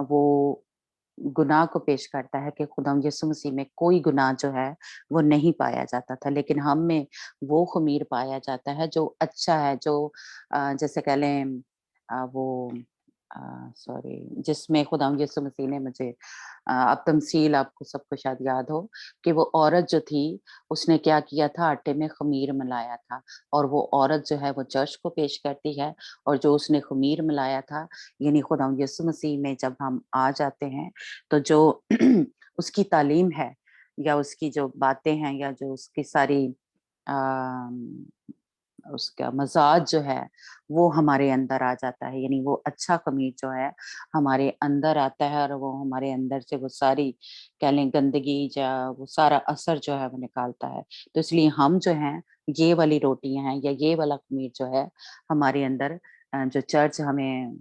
Speaker 2: वो गुनाह को पेश करता है कि खुदावंद यीशु मसीह में कोई गुनाह जो है वो नहीं पाया जाता था। लेकिन हम में वो ख़मीर पाया जाता है जो अच्छा है, जो जैसे कह लें वो सॉरी जिसमें खुदावंद यीशु मसीह ने मुझे अब तमसील आपको सबको शायद याद हो कि वो औरत जो थी उसने क्या किया था, आटे में ख़मीर मिलाया था। और वो औरत जो है वो चर्च को पेश करती है, और जो उसने ख़मीर मिलाया था यानी खुदावंद यीशु मसीह में जब हम आ जाते हैं तो जो उसकी तालीम है या उसकी जो बातें हैं या जो उसकी सारी उसका मजाज जो है वो हमारे अंदर आ जाता है, यानी वो अच्छा खमीर जो है हमारे अंदर आता है और वो हमारे अंदर से वो सारी कह लें गंदगी या वो सारा असर जो है वो निकालता है। तो इसलिए हम जो हैं ये वाली रोटियां हैं या ये वाला खमीर जो है हमारे अंदर जो चर्च हमें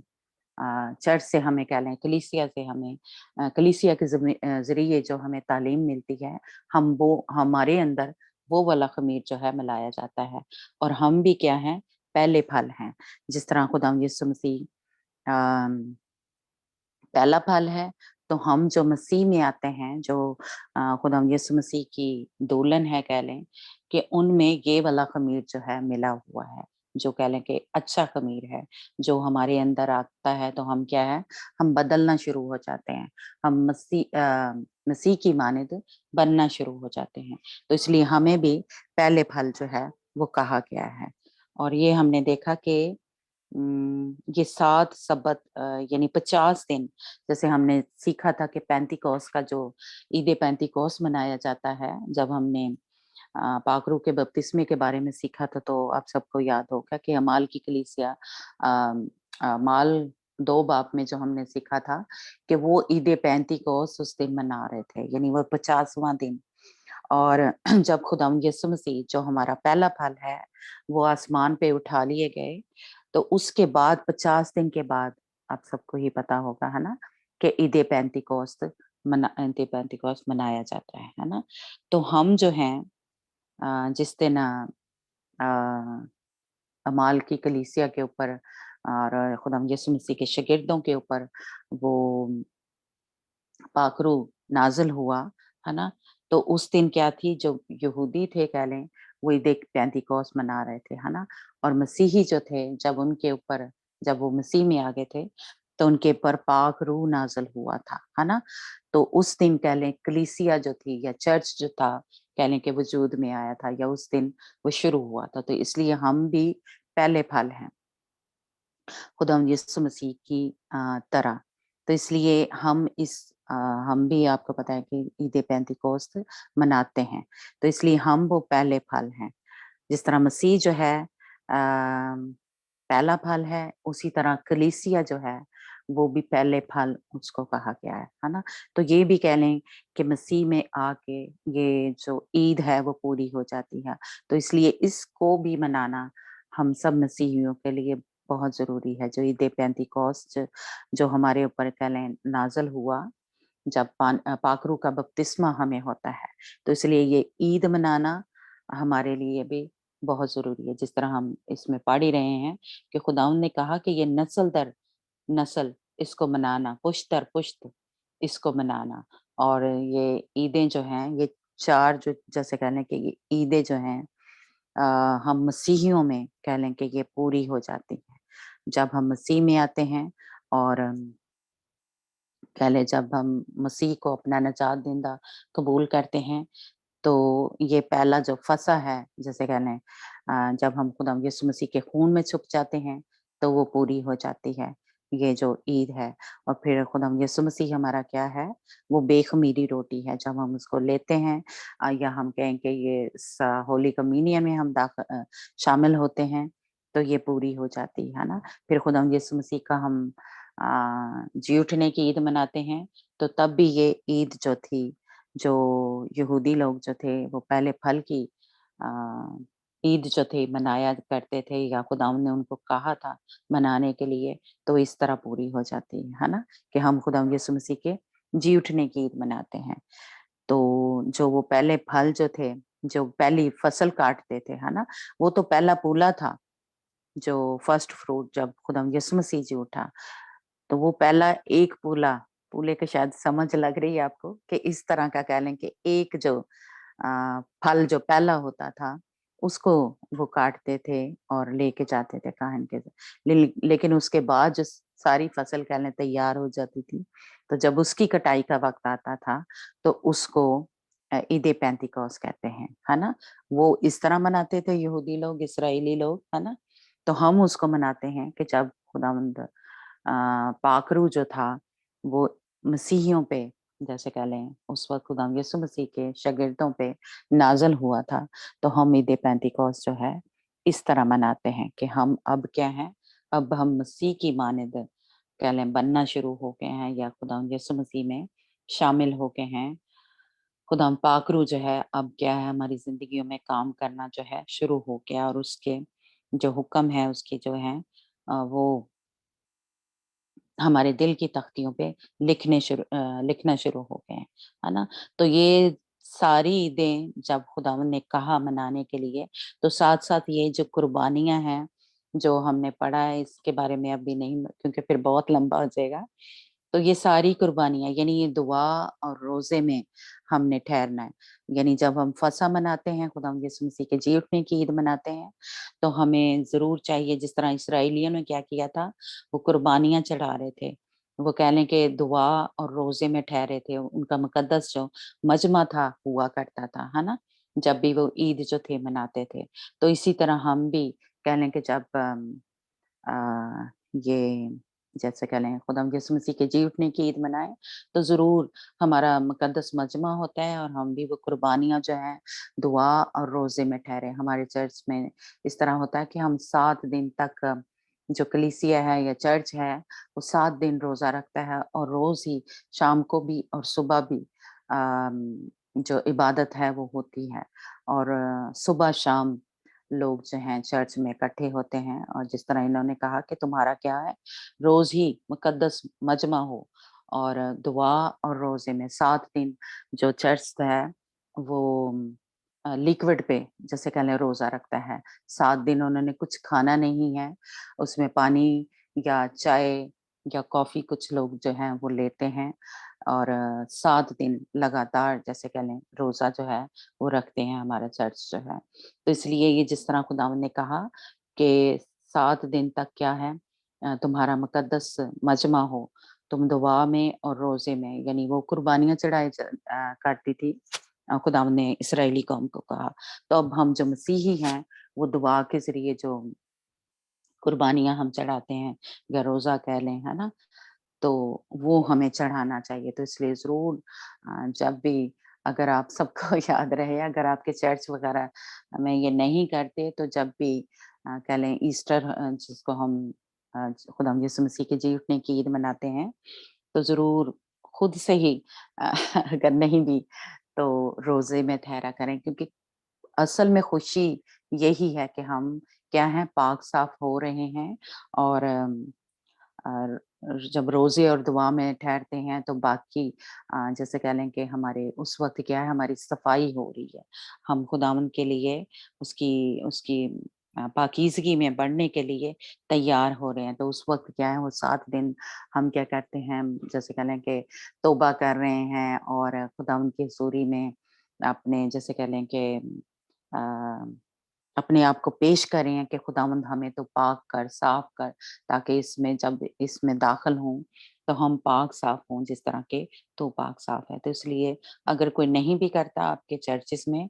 Speaker 2: चर्च से हमें कह लें कलीसिया से हमें कलीसिया के जरिए जो हमें तालीम मिलती है, हम वो हमारे अंदर वो वाला खमीर जो है मिलाया जाता है और हम भी क्या हैं, पहले फल हैं। जिस तरह खुदा यीशु मसीह पहला फल है, तो हम जो मसीह में आते हैं, जो खुदा यीशु मसीह की दुल्हन है कह लें कि उनमें ये वाला खमीर जो है मिला हुआ है, जो कह लें कि अच्छा खमीर है, जो हमारे अंदर आता है तो हम क्या है, हम बदलना शुरू हो जाते हैं, हम मसीह की मानद बनना शुरू हो जाते हैं। तो इसलिए हमें भी पहले फल जो है वो कहा गया है। और ये हमने देखा कि ये 7 सबत यानी 50 दिन, जैसे हमने सीखा था कि पैंतीकोस का जो ईद पैंतीकोस मनाया जाता है, जब हमने पाकरू के बपतिस्मे के बारे में सीखा था, तो आप सबको याद होगा कि अमाल की कलीसिया माल 2 बाब में जो हमने सीखा था कि वो ईद पैंतीकोस उस दिन मना रहे थे, यानी वो 50वां दिन। और जब खुदा यीशु मसीह जो हमारा पहला फल है वो आसमान पे उठा लिए गए, तो उसके बाद 50 दिन के बाद आप सबको ही पता होगा, है ना, कि ईद पेंतिकोस्त मनाया जाता है ना। तो हम जो हैं जिस दिन अमाल की कलीसिया के ऊपर और खुदा यीशु मसीह के शागिर्दों के ऊपर वो पाखरू नाज़िल हुआ, है ना? तो उस दिन क्या थी, जो यहूदी थे कह लें, वो ईद पेंतीकोस्त मना रहे थे, है ना? और मसीही जो थे, जब वो मसीह में आ गए थे, तो उनके ऊपर पाक रूह नाज़िल हुआ था, है ना? तो उस दिन कह लें कलीसिया जो थी या चर्च जो था, कह लें कि वजूद में आया था या उस दिन वो शुरू हुआ था। तो इसलिए हम भी पहले फल हैं, खुदा यीशु मसीह की तरह। तो इसलिए हम भी, आपको पता है कि ईद पेंतीकोस्त मनाते हैं, तो इसलिए हम वो पहले फल हैं। जिस तरह मसीह जो है पहला फल है, उसी तरह कलीसिया जो है वो भी पहले फल उसको कहा गया है ना? तो ये भी कह लें कि मसीह में आके ये जो ईद है वो पूरी हो जाती है। तो इसलिए इसको भी मनाना हम सब मसीहियों के लिए बहुत ज़रूरी है। जो ईद पेंतीकोस्त जो हमारे ऊपर कह लें नाज़िल हुआ, जब पाखरू का बपतिस्मा हमें होता है, तो इसलिए ये ईद मनाना हमारे लिए भी बहुत ज़रूरी है। जिस तरह हम इसमें पढ़ ही रहे हैं कि खुदावंद ने कहा कि ये नस्ल दर नस्ल इसको मनाना, पुश्त दर पुश्त इसको मनाना। और ये ईदें जो हैं, ये 4 जो जैसे कह लें कि ये ईदें जो हैं हम मसीहियों में कह लें कि ये पूरी हो जाती हैं। जब हम मसीह में आते हैं और कह लें जब हम मसीह को अपना निजात देंदा कबूल करते हैं, तो ये पहला जो फसा है, जैसे कह लें जब हम खुदा यीशु मसीह के खून में छुप जाते हैं, तो वो पूरी हो जाती है, ये जो ईद है। और फिर खुदा यीशु मसीह हमारा क्या है, वो बेखमीरी रोटी है। जब हम उसको लेते हैं या हम कहें कि ये होली कम्युनियन में हम शामिल होते हैं, तो ये पूरी हो जाती है ना। फिर खुदा यीशु मसीह का हम जी उठने की ईद मनाते हैं, तो तब भी ये ईद जो थी, जो यहूदी लोग जो थे वो पहले फल की अ, ईद जो थे मनाया करते थे, या खुदावंद ने उनको कहा था मनाने के लिए, तो इस तरह पूरी हो जाती है ना, कि हम खुदावंद यीशु मसीह के जी उठने की ईद मनाते हैं। तो जो वो पहले फल जो थे, जो पहली फसल काटते थे, है ना, वो तो पहला पूला था, जो फर्स्ट फ्रूट जब खुदावंद यीशु मसीह जी उठा, तो वो पहला एक पूले के शायद समझ लग रही है आपको कि इस तरह का कह लें कि एक जो फल जो पहला होता था, उसको वो काटते थे और लेके जाते थे काहन के लेकिन उसके बाद जो सारी फसल कह लें तैयार हो जाती थी, तो जब उसकी कटाई का वक्त आता था, तो उसको ईद पेंतीकोस कहते हैं, है ना? वो इस तरह मनाते थे यहूदी लोग, इसराइली लोग, है ना? तो हम उसको मनाते हैं कि जब खुदावंद पाखरू जो था वो मसीहियों पे, जैसे कह लें उस वक्त खुदा यीशु मसीह के शागिर्दों पे नाज़िल हुआ था, तो हम ईद पेंतीकोस जो है इस तरह मनाते हैं कि हम अब क्या हैं, अब हम मसीह की मानद कह लें बनना शुरू हो गए हैं, या खुदा यीशु मसीह में शामिल हो गए हैं। खुदा पाकरू जो है अब क्या है, हमारी जिंदगियों में काम करना जो है शुरू हो गया, और उसके जो हुक्म है उसके जो है वो हमारे दिल की तख्तियों पे लिखना शुरू हो गए हैं, है ना? तो ये सारी ईदें जब खुदावंद ने कहा मनाने के लिए, तो साथ-साथ ये जो कुर्बानियाँ हैं, जो हमने पढ़ा है इसके बारे में अभी नहीं, क्योंकि फिर बहुत लंबा हो जाएगा। तो ये सारी कुर्बानियाँ यानी ये दुआ और रोज़े में हमने ठहरना है। यानी जब हम फसह मनाते हैं, खुदावंद यीशु मसीह के जी उठने की ईद मनाते हैं, तो हमें ज़रूर चाहिए, जिस तरह इस्राएलियों ने क्या किया था, वो कुर्बानियाँ चढ़ा रहे थे। वो कह लें कि दुआ और रोज़े में ठहरे थे, उनका मुकद्दस जो मजमा था हुआ करता था, है ना? जब भी वो ईद जो थे मनाते थे। तो इसी तरह हम भी कह लें कि जब ये जैसे कह लें खुदा यीशु मसीह के जी उठने की ईद मनाएँ, तो ज़रूर हमारा मुकद्दस मजमा होता है, और हम भी वो कुर्बानियाँ जो हैं दुआ और रोज़े में ठहरे। हमारे चर्च में इस तरह होता है कि हम 7 दिन तक जो कलीसिया है या चर्च है, वो 7 दिन रोज़ा रखता है, और रोज़ ही शाम को भी और सुबह भी जो इबादत है वो होती है। और सुबह-शाम लोग जो हैं चर्च में इकट्ठे होते हैं, और जिस तरह इन्होंने कहा कि तुम्हारा क्या है, रोज ही मुकद्दस मजमा हो, और दुआ और रोजे में 7 दिन जो चर्च है वो लिक्विड पे जैसे कह लें रोजा रखता है। 7 दिन उन्होंने कुछ खाना नहीं है, उसमें पानी या चाय या कॉफी कुछ लोग जो हैं वो लेते हैं, और 7 दिन लगातार जैसे कह लें रोजा जो है वो रखते हैं हमारा चर्च जो है। तो इसलिए ये जिस तरह खुदावंद ने कहा कि 7 दिन तक क्या है, तुम्हारा मुकद्दस मजमा हो, तुम दुआ में और रोज़े में, यानी वो कुर्बानियाँ करती थी, खुदावंद ने इस्राएली कौम को कहा। तो अब हम जो मसीही हैं, वो दुआ के ज़रिए जो कुर्बानियाँ हम चढ़ाते हैं या रोज़ा कह लें, है ना? तो वो हमें चढ़ाना चाहिए। तो इसलिए ज़रूर जब भी अगर आप सबको याद रहे, अगर आपके चर्च वगैरह में ये नहीं करते, तो जब भी कह लें ईस्टर जिसको हम खुदा यीशु मसीह के जी उठने की ईद मनाते हैं, तो ज़रूर खुद से ही अगर नहीं भी तो रोज़े में ठहरा करें, क्योंकि असल में खुशी यही है कि हम क्या हैं, पाक साफ हो रहे हैं, और और जब रोज़े और दुआ में ठहरते हैं तो बाकी जैसे कह लें कि हमारे उस वक़्त क्या है, हमारी सफाई हो रही है। हम खुदावंद के लिए उसकी उसकी पाकीज़गी में बढ़ने के लिए तैयार हो रहे हैं। तो उस वक़्त क्या है, वो 7 दिन हम क्या करते हैं, जैसे कह लें कि तौबा कर रहे हैं, और खुदावंद की हुज़ूरी में अपने जैसे कह लें कि अ अपने आप को पेश करें हैं कि खुदावंद हमें तो पाक कर, साफ कर, ताकि इसमें जब इसमें दाखिल हों, तो हम पाक साफ हों जिस तरह के तू पाक साफ है। तो इसलिए अगर कोई नहीं भी करता आपके चर्चेज़ में,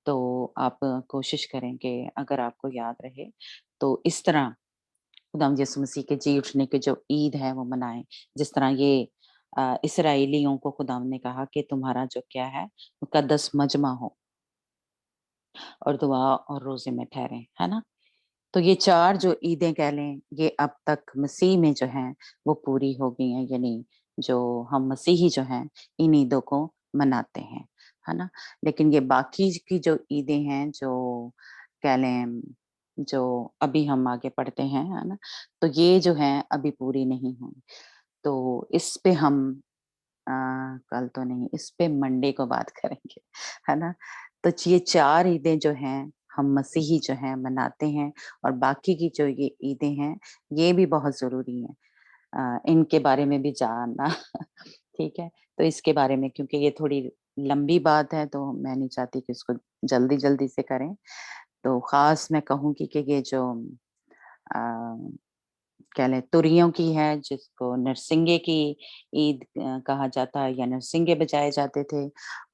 Speaker 2: तो आप कोशिश करें कि अगर आपको याद रहे, तो इस तरह खुदावंद यीशु मसीह के जी उठने की जो ईद है वो मनाएँ। जिस तरह ये इस्राएलियों को खुदावंद ने कहा कि तुम्हारा जो क्या है, मुकद्दस मजमा हो, और दुआ और रोज़े में ठहरें, है ना? तो ये 4 जो ईदें कह लें, ये अब तक मसीह में जो हैं, वो पूरी हो गई हैं, यानी जो हम मसीही जो हैं, इन ईदों को मनाते हैं, है ना? लेकिन ये बाकी की जो ईदें हैं, जो कह लें, जो अभी हम आगे पढ़ते हैं, है ना? तो ये जो हैं, अभी पूरी नहीं हुई। तो इस पे हम अ, कल तो नहीं, इस पे मंडे को बात करेंगे, है ना? तो ये 4 ईदें जो हैं, हम मसीही जो हैं मनाते हैं, और बाकी की जो ये ईदें हैं, ये भी बहुत ज़रूरी हैं। इनके बारे में भी जानना ठीक है? तो इसके बारे में, क्योंकि ये थोड़ी लंबी बात है, तो मैं नहीं चाहती कि इसको जल्दी-जल्दी से करें। तो ख़ास मैं कहूँगी कि ये जो अ कह लें तुरियों की है, जिसको नरसिंगे की ईद कहा जाता है, या नरसिंगे बजाए जाते थे,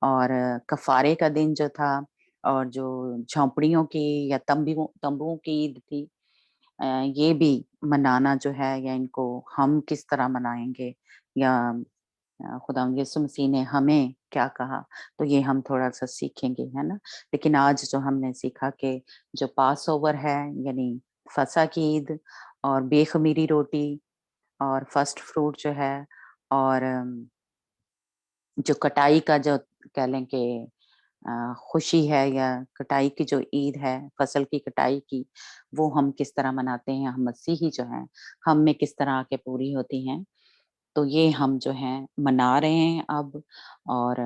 Speaker 2: और कफ़ारे का दिन जो था, और जो झोंपड़ियों की या तंबुओं तंबुओं की ईद थी, ये भी मनाना जो है, या इनको हम किस तरह मनाएँगे, या खुदा यीशु मसीह ने हमें क्या कहा, तो ये हम थोड़ा सा सीखेंगे, है ना। लेकिन आज जो हमने सीखा कि जो पास ओवर है यानी फसा की ईद और बेखमीरी रोटी और फर्स्ट फ्रूट जो है, और जो कटाई का जो कह लें कि खुशी है या कटाई की जो ईद है, फसल की कटाई की, वो हम किस तरह मनाते हैं, हम मसीही जो हैं, हम में किस तरह आके पूरी होती हैं। तो ये हम जो हैं मना रहे हैं अब, और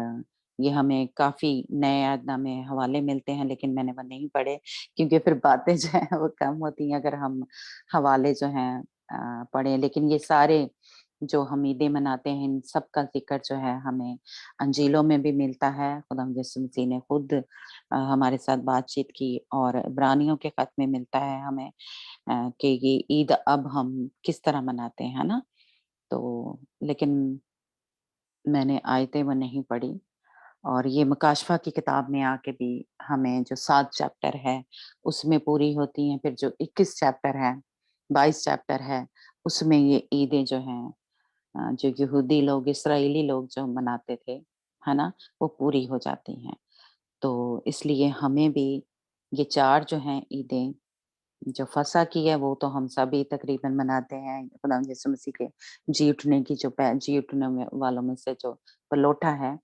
Speaker 2: ये हमें काफ़ी नए ऐतनामे हवाले मिलते हैं, लेकिन मैंने वो नहीं पढ़े क्योंकि फिर बातें जो हैं वो कम होती हैं अगर हम हवाले जो हैं पढ़ें। लेकिन ये सारे जो हम ईदें मनाते हैं, इन सब का ज़िक्र जो है हमें अंजीलों में भी मिलता है। खुदा यीशु मसीह ने खुद हमारे साथ बातचीत की, और इब्रानियों के खत में मिलता है हमें कि ये ईद अब हम किस तरह मनाते हैं, है ना? तो लेकिन मैंने आयतें वो नहीं पढ़ी, और ये मकाशफ़ा की किताब में आके भी हमें जो 7 चैप्टर है उसमें पूरी होती हैं। फिर जो 21 चैप्टर है, 22 चैप्टर है, उसमें ये ईदें जो हैं जो यहूदी लोग, इस्राएली लोग जो मनाते थे, है ना? वो पूरी हो जाती हैं। तो इसलिए हमें भी ये 4 जो हैं ईदें, जो फसह की है वो तो हम सभी तकरीबन मनाते हैं। खुदा यीशु मसीह के जी उठने की जो जी उठने वालों में से जो पलोठा है,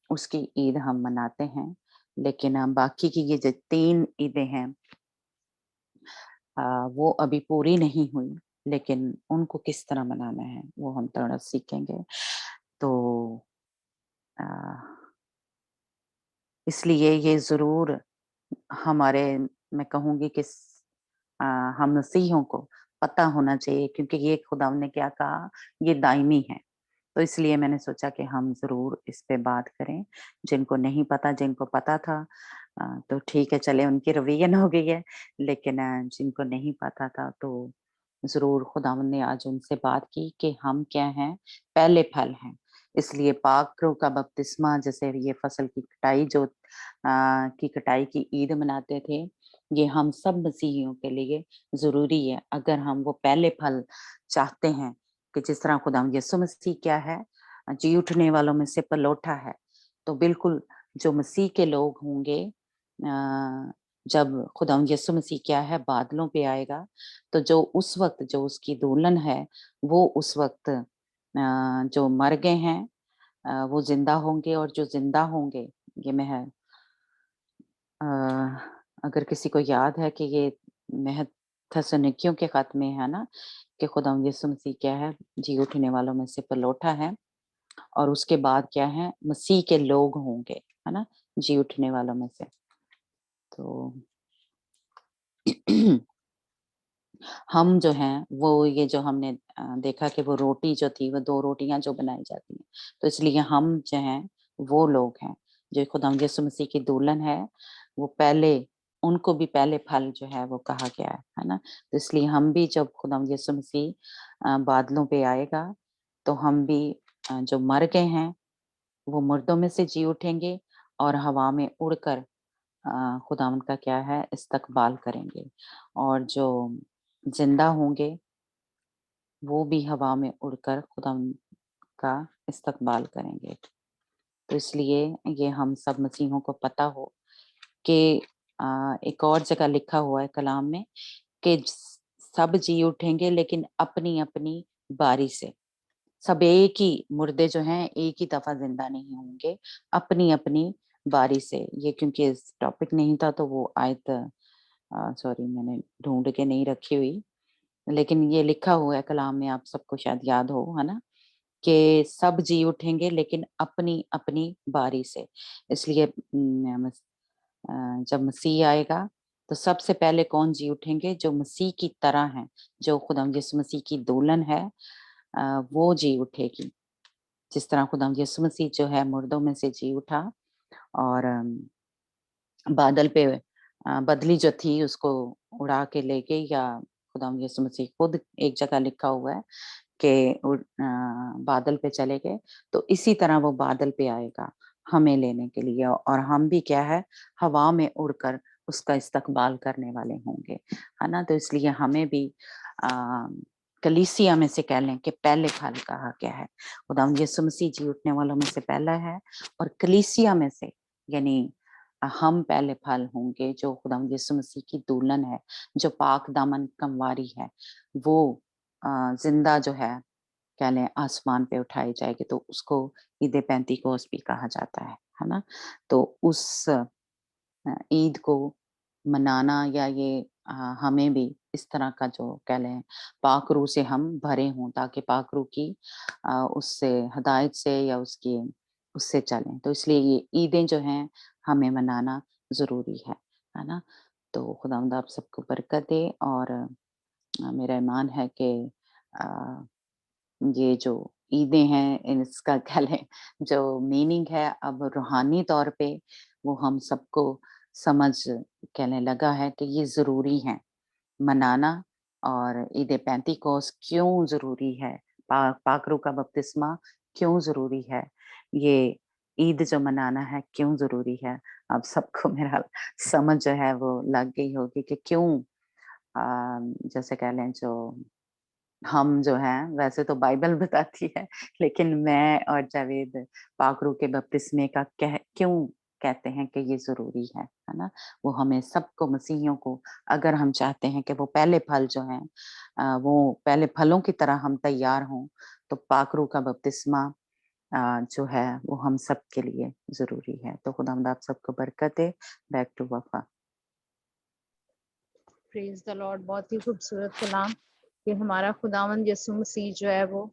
Speaker 2: उसकी ईद हम मनाते हैं। लेकिन बाकी की ये जो 3 ईदें हैं वो अभी पूरी नहीं हुई, लेकिन उनको किस तरह मनाना है वो हम थोड़ा सीखेंगे। तो अ, इसलिए ये ज़रूर हमारे, मैं कहूँगी कि हम मसीहियों को पता होना चाहिए, क्योंकि ये खुदा ने क्या कहा, ये दायमी है। तो इसलिए मैंने सोचा कि हम ज़रूर इस पे बात करें। जिनको नहीं पता, जिनको पता था तो ठीक है, चले उनकी रवैयन हो गई है, लेकिन जिनको नहीं पता था तो ज़रूर खुदावंद ने आज उनसे बात की कि हम क्या हैं, पहले फल हैं। इसलिए पाक रूह का बपतिस्मा, जैसे ये फसल की कटाई जो की कटाई की ईद मनाते थे, ये हम सब मसीहियों के लिए ज़रूरी है। अगर हम वो पहले फल चाहते हैं कि जिस तरह खुदावंद यीशु मसीह क्या है, जी उठने वालों में से पलोठा है, तो बिल्कुल जो मसीह के लोग होंगे जब खुदावंद यीशु मसीह क्या है बादलों पे आएगा, तो जो उस वक़्त जो उसकी दुल्हन है, वो उस वक़्त जो मर गए हैं वो ज़िंदा होंगे, और जो ज़िंदा होंगे, ये मैं है अ, अगर किसी को याद है कि ये महत थस्सलुनीकियों के खत में है ना, कि खुदावंद यीशु मसीह क्या है, जी उठने वालों में से पलोठा है, और उसके बाद क्या है, मसीह के लोग होंगे, है ना? जी उठने वालों में से। तो हम जो हैं वो ये जो हमने देखा कि वो रोटी जो थी, वो 2 रोटियाँ जो बनाई जाती हैं, तो इसलिए हम जो हैं वो लोग हैं, जो खुदावंद यीशु मसीह की दुल्हन है, वो पहले, उनको भी पहले फल जो है वो कहा गया है ना? तो इसलिए हम भी जब खुदावंद यीशु मसीह बादलों पे आएगा, तो हम भी जो मर गए हैं, वो मुर्दों में से जी उठेंगे, और हवा में उड़कर खुदावंद का क्या है, इस्तकबाल करेंगे, और जो ज़िंदा होंगे, वो भी हवा में उड़कर खुदावंद का इस्तकबाल करेंगे। तो इसलिए ये हम सब मसीहों को पता हो कि एक और जगह लिखा हुआ है कलाम में कि सब जी उठेंगे, लेकिन अपनी-अपनी बारी से। सब एक ही मुर्दे जो हैं एक ही दफ़ा ज़िंदा नहीं होंगे, अपनी-अपनी बारी से। ये क्योंकि इस टॉपिक नहीं था तो वो आयत सॉरी मैंने ढूँढ के नहीं रखी हुई, लेकिन ये लिखा हुआ है कलाम में, आप सबको शायद याद हो, है ना? कि सब जी उठेंगे, लेकिन अपनी-अपनी बारी से। इसलिए जब मसीह आएगा, तो सबसे पहले कौन जी उठेंगे? जो मसीह की तरह हैं, जो खुदावंद यीशु मसीह की दुल्हन है वो जी उठेगी। जिस तरह खुदावंद यीशु मसीह जो है मुर्दों में से जी उठा, और बादल पे बदली जो थी उसको उड़ा के ले गई, या खुदावंद यीशु मसीह खुद, एक जगह लिखा हुआ है कि बादल पे चले गए, तो इसी तरह वो बादल पे आएगा हमें लेने के लिए, और हम भी क्या है, हवा में उड़कर उसका इस्तकबाल करने वाले होंगे, है ना? तो इसलिए हमें भी कलीसिया में से कह लें कि पहले फल कहा गया है। खुदावंद यीशु मसीह जी उठने वालों में से पहला है, और कलीसिया में से यानी हम पहले फल होंगे, जो खुदावंद यीशु मसीह की दुल्हन है, जो पाक दामन कमवारी है, वो जिंदा जो है कह लें आसमान पे उठाई जाएगी, तो उसको ईद पेंतीकोस भी कहा जाता है ना। तो उस ईद को मनाना या ये हमें भी इस तरह का जो कह लें पाक रूह से हम भरे हों, ताकि पाक रूह की उससे हदायत से या उसकी उससे चलें। तो इसलिए ये ईदें जो हैं हमें मनाना ज़रूरी है ना। तो खुदावंद आप सबको बरकत दे, और मेरा ईमान है कि ये जो ईदें हैं इसका कह लें जो मीनिंग है अब रूहानी तौर पे वो हम सबको समझ कहने लगा है कि ये ज़रूरी है मनाना। और ईद पेंतीकोस क्यों ज़रूरी है, पाक रूह का बपतिस्मा क्यों ज़रूरी है, ये ईद जो मनाना है क्यों ज़रूरी है, अब सबको मेरा समझ जो है वो लग गई होगी कि क्यों जैसे कह लें जो हम जो हैं वैसे तो बाइबल बताती है, लेकिन मैं और जावेद पाक रूह के बपतिस्मे का क्यों कहते हैं कि ये ज़रूरी है ना? वो हमें सबको मसीहियों को अगर हम चाहते हैं कि वो पहले फल जो हैं वो पहले फलों की तरह हम तैयार हों, तो पाक रूह का बपतिस्मा जो है वो हम सब के लिए ज़रूरी है। तो खुदावंद आप सबको बरकत दे। बैक टू वफा।
Speaker 1: Praise the Lord. बहुत ही खूबसूरत कलाम कि हमारा खुदावंद यीशु मसीह जो है वो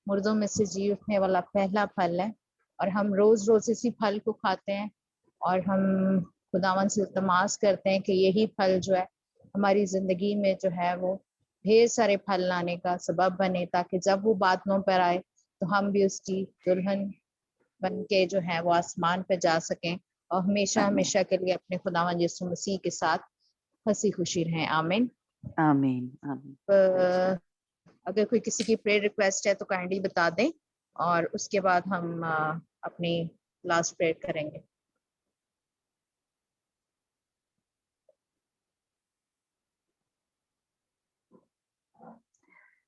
Speaker 1: मुर्दों में से जी उठने वाला पहला फल है, और हम रोज रोज इसी फल को खाते हैं, और हम खुदावंद से इल्तिमास करते हैं कि यही फल जो है हमारी जिंदगी में जो है वो ढेर सारे फल लाने का सबब बने, ताकि जब वो बादलों पर आए तो हम भी उसकी दुल्हन बन के जो है वो आसमान पे जा सकें, और हमेशा हमेशा के लिए अपने खुदावंद यीशु मसीह के साथ हंसी खुशी रहें। आमीन।
Speaker 2: आमीन आमीन।
Speaker 1: अगर कोई किसी की प्रेयर रिक्वेस्ट है तो काइंडली बता दें, और उसके बाद हम अपनी लास्ट प्रेयर करेंगे।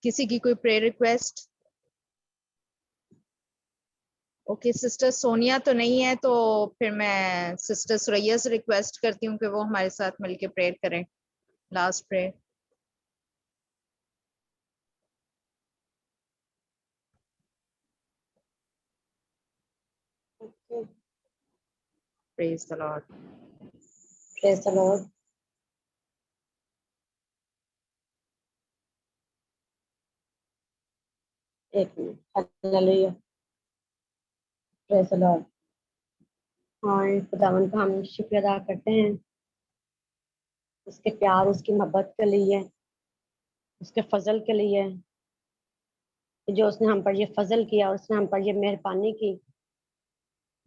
Speaker 1: किसी की कोई prayer request? Okay, sister Sonia तो नहीं है, तो फिर मैं सिस्टर सुरैया से रिक्वेस्ट करती हूँ कि वो हमारे साथ मिलके प्रेयर करें, last prayer. Praise the Lord.
Speaker 7: Praise the Lord. एक minute, hallelujah, praise the Lord. हाँ, खुदावन का हम शुक्र अदा करते हैं उसके प्यार, उसकी मोहब्बत के लिए, उसके फजल के लिए, जो उसने हम पर ये फजल किया, उसने हम पर ये मेहरबानी की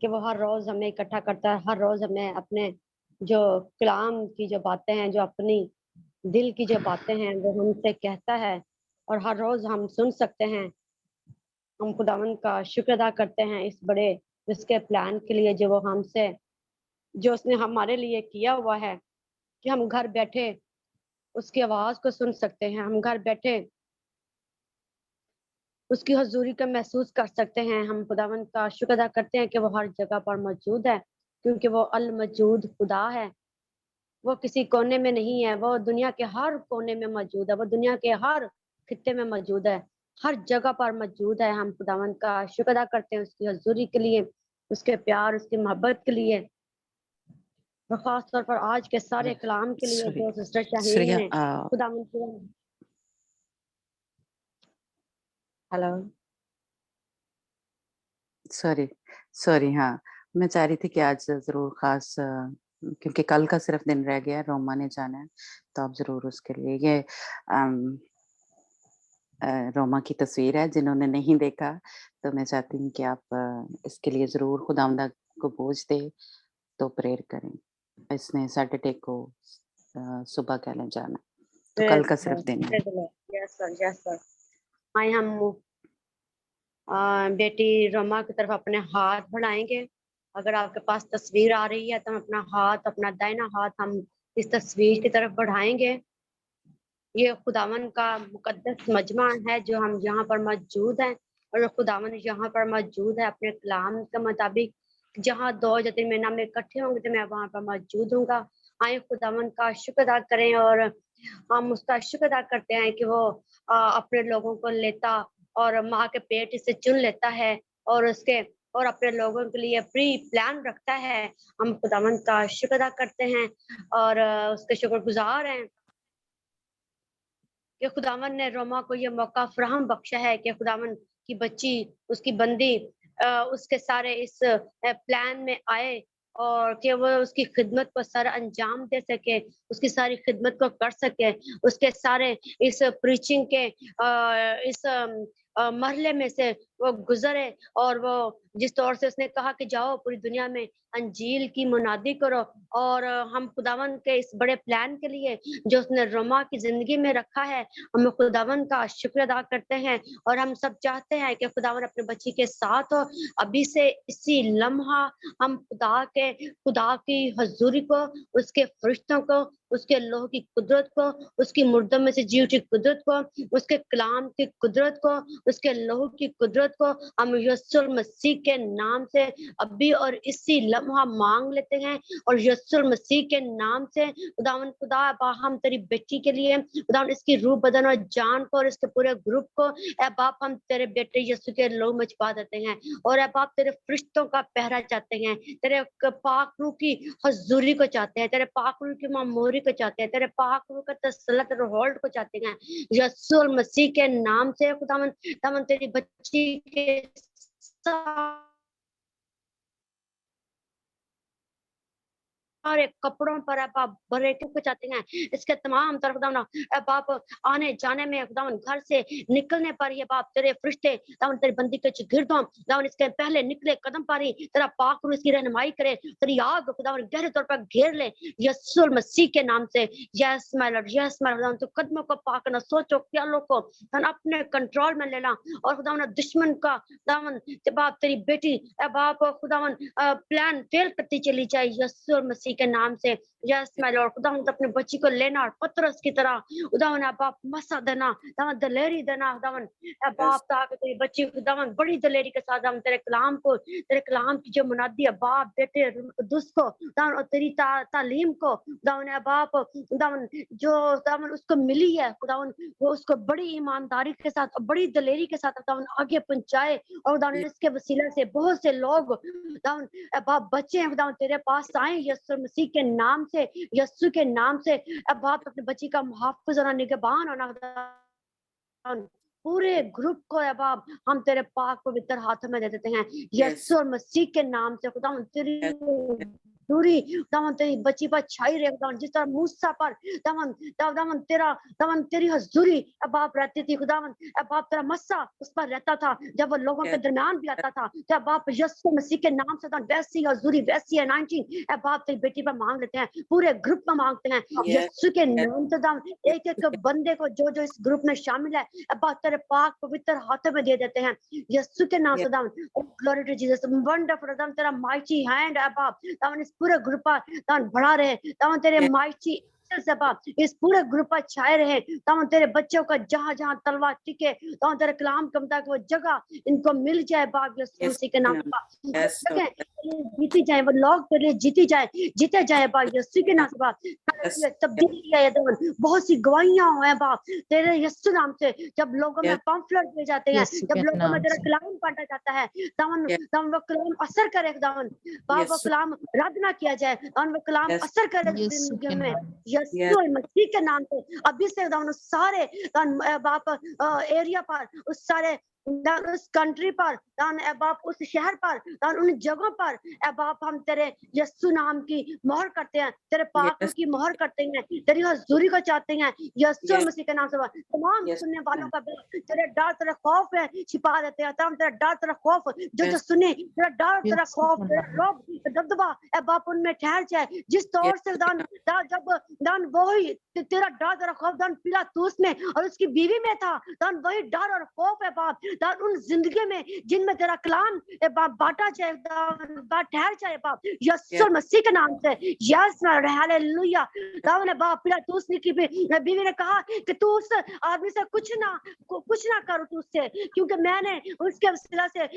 Speaker 7: कि वो हर रोज हमें इकट्ठा करता है, हर रोज हमें अपने जो कलाम की जो बातें हैं, जो अपनी दिल की जो बातें हैं वो हमसे कहता है, और हर रोज हम सुन सकते हैं। हम खुदावन का शुक्र अदा करते हैं इस बड़े उसके प्लान के लिए, जो वो हमसे जो उसने हमारे लिए किया हुआ है, कि हम घर बैठे उसकी आवाज को सुन सकते हैं, हम घर बैठे उसकी हजूरी को महसूस कर सकते हैं। हम खुदावन का शुक्र अदा करते हैं कि वो हर जगह पर मौजूद है, क्योंकि वो अल मौजूद खुदा है। वो किसी कोने में नहीं है, वो दुनिया के हर कोने में मौजूद है, वो दुनिया के हर खित्ते में मौजूद है, हर जगह पर मौजूद है। हम खुदावन का शुक्र अदा करते हैं उसकी हजूरी के लिए, उसके प्यार, उसकी मोहब्बत के लिए, और खास तौर पर आज के सारे कलाम के लिए जो सिस्टर शाहीन ने खुदावन को। हेलो,
Speaker 2: सॉरी हाँ, मैं चाह रही थी कि आज ज़रूर खास क्योंकि कल का सिर्फ दिन रह गया, रोमा ने जाना है, तो आप ज़रूर उसके लिए ये रोमा की तस्वीर है, जिन्होंने नहीं देखा तो मैं चाहती हूँ कि आप इसके लिए ज़रूर खुदावंद को बोझ दे तो प्रेयर करें। इसने सैटरडे को सुबह कह लें जाना, तो कल का सिर्फ दिन है।
Speaker 7: Yes sir, yes sir. आए हम बेटी रोमा की तरफ अपने हाथ बढ़ाएंगे। अगर आपके पास तस्वीर आ रही है तो हम अपना हाथ, अपना दाहिना हाथ हम इस तस्वीर की तरफ बढ़ाएंगे। ये खुदावन का मुकद्दस मजमा है जो हम यहाँ पर मौजूद हैं, और खुदावन यहाँ पर मौजूद है अपने कलाम के मुताबिक। जहाँ 2 या 3 मेरे नाम में इकट्ठे होंगे तो मैं वहाँ पर मौजूद हूँगा। आए खुदावन का शुक्र अदा करें, और हम उसका शुक्र अदा करते हैं कि वो अपने लोगों को लेता और माँ के पेट से चुन लेता है, और अपने लोगों के लिए प्री प्लान रखता है। हम खुदावन का शुक्र अदा करते हैं और उसके शुक्रगुजार हैं कि खुदावन ने रोमा को ये मौका फराहम बख्शा है कि खुदावन की बच्ची, उसकी बंदी उसके सारे इस प्लान में आए, और कि वो उसकी खिदमत को सारा अंजाम दे सके, उसकी सारी खिदमत को कर सके, उसके सारे इस प्रीचिंग के इस मरहले में से वो गुजरे, और वो जिस तौर से उसने कहा कि जाओ पूरी दुनिया में अंजील की मुनादी करो। और हम खुदावन के इस बड़े प्लान के लिए जो उसने रोमा की जिंदगी में रखा है, हम खुदावन का शुक्र अदा करते हैं, और हम सब चाहते हैं कि खुदावन अपने बच्ची के साथ हो। अभी से इसी लम्हा हम खुदा की हजूरी को, उसके फरिश्तों को, उसके लोह की कुदरत को, उसकी मुर्दों में से जी उठी कुदरत को, उसके कलाम की कुदरत को, उसके लोह की कुदरत को हम यीशु मसीह के नाम से अभी और इसी लम्हा मांग लेते हैं। और यीशु मसीह के नाम से खुदावन खुदा हम तेरी बेटी के लिए खुदावन इसकी रूह बदन और जान को और इसके पूरे ग्रुप को ए बाप हम तेरे बेटे यीशु के लोह में छुपा देते हैं, और ए बाप तेरे फरिश्तों का पहरा चाहते हैं, तेरे पाक रूह की हजूरी को चाहते हैं, तेरे पाक रूह की मामूरी को चाहते हैं, तेरे पाक रूह का तसल्लुत और होल्ड को चाहते हैं यीशु मसीह के नाम से। खुदावन तेरी बच्ची के सारे कपड़ों पर अब आप भरे को चाहते हैं, इसके तमाम तरफ अब आप आने जाने में खुदावन घर से निकलने पर ये बाप तेरे फरिश्ते दावन तेरी बंदी के गिरदों दावन इसके पहले निकले कदम पर ही तेरा पाक रूह इसकी रहनुमाई करे, तेरी आग खुदावन गहरे तौर पर घेर ले यीशु मसीह के नाम से। Yes my Lord, yes my Lord, तो कदमों को पाक ना सोचो ख्यालों को अपने कंट्रोल में लेना, और खुदावन दुश्मन का दावन बाप तेरी बेटी बाप खुदावन प्लान फेल करती चली जाए यीशु मसीह के नाम से। यस माय लॉर्ड, खुदावन अपने बच्ची को लेना और पतरस की तरह खुदावन बाप मसा देना, दावन दलेरी देना, खुदावन बाप ताकि तेरी बच्ची खुदावन बड़ी दलेरी के साथ हम तेरे कलाम की जो मुनादी है बाप बेटे कुदुस को दावन और तेरी तालीम को दावन बाप दावन जो दावन उसको मिली है खुदावन वो उसको बड़ी ईमानदारी के साथ बड़ी दलेरी के साथ दावन आगे पहुंचाए, और दावन इसके वसीले से बहुत से लोग दावन बाप बच्चे हैं खुदावन तेरे पास आए यीशु मसीह के नाम से, यीशु के नाम से। अब बाप अपने बच्ची का मुहाफ़िज़ और निगहबान होना पूरे ग्रुप को अब आप हम तेरे पाक पवित्र हाथों में दे देते हैं यीशु मसीह के नाम से। खुदा तेरी दूरी दावन तेरी बच्ची पर छाई रहे खुदावन, जिस तरह मूसा पर दावन तेरी हजूरी अब आप रहती थी खुदावन, अब आप तेरा मस्सा उस पर रहता था जब वो लोगों के दरमियान भी आता था, जब आप यीशु मसीह के नाम से वैसी हजूरी वैसी अनाइंटिंग अब आप तेरी बेटी पर मांग लेते हैं, पूरे ग्रुप में मांगते हैं यीशु के नाम से। दावन एक एक बंदे को जो जो इस ग्रुप में शामिल है अब आप तेरे पाक पवित्र हाथों में दे देते हैं यीशु के नाम से। दावन ग्लोरी टू जीसस, वंडरफुल दावन तेरा माइटी हैंड अब आप दावन पूरे ग्रुप पर दावन बढ़ा रहे, दावन तेरे माइटी इस पूरे ग्रुप पर छाए रहे, दावन तेरे बच्चों का जहां जहां तलवार टिके दावन तेरे कलाम के मुताबिक वो जगह इनको मिल जाए बाप यीशु मसीह के नाम पर, जीती जाए वो लोग तेरे लिए जीते जाए बाप यीशु के नाम से। बाप तब्दीली है दावन, बहुत सी गवाहियां हुए बाप तेरे यीशु नाम से, जब लोगों में पम्फलेट दिए जाते हैं, जब लोगों में तेरा कलाम बांटा जाता है दावन वो कलाम असर करे दावन बाप वो कलाम रद्द ना किया जाए, दावन वो कलाम असर करे जिंदगी में यीशु मसीह के नाम से। अभी से दावन सारे बाप एरिया पर उस सारे उस कंट्री पर बाप उस शहर पर उन जगहों पर बाप हम तेरे यीशु नाम की मोहर करते हैं, तेरे पाक की मोहर करते हैं, तेरी हजूरी को चाहते हैं यीशु मसीह के नाम से। तमाम सुनने वालों का तेरे डर तेरे खौफ है छिपा देते हैं, तेरा डर तेरा खौफ जो सुने तेरा डर तेरा खौफ तेरा दबदबा बाप उनमें ठहर जाए, जिस तौर से जब वही तेरा डर तेरा खौफ पिलातूस में और उसकी बीवी में था, वही डर और खौफ है बाप दान उन जिंदगी में जिनमें तेरा कलाम ए बाप बांटा जाए बाप ठहर जाए बाप यीशु मसीह के नाम से यस हालेलुया दाऊद ने बाप पिलातूस ने की बीवी ने कहा कि तू उस आदमी से कुछ ना करो तू उससे, क्योंकि मैंने उसके वसीला से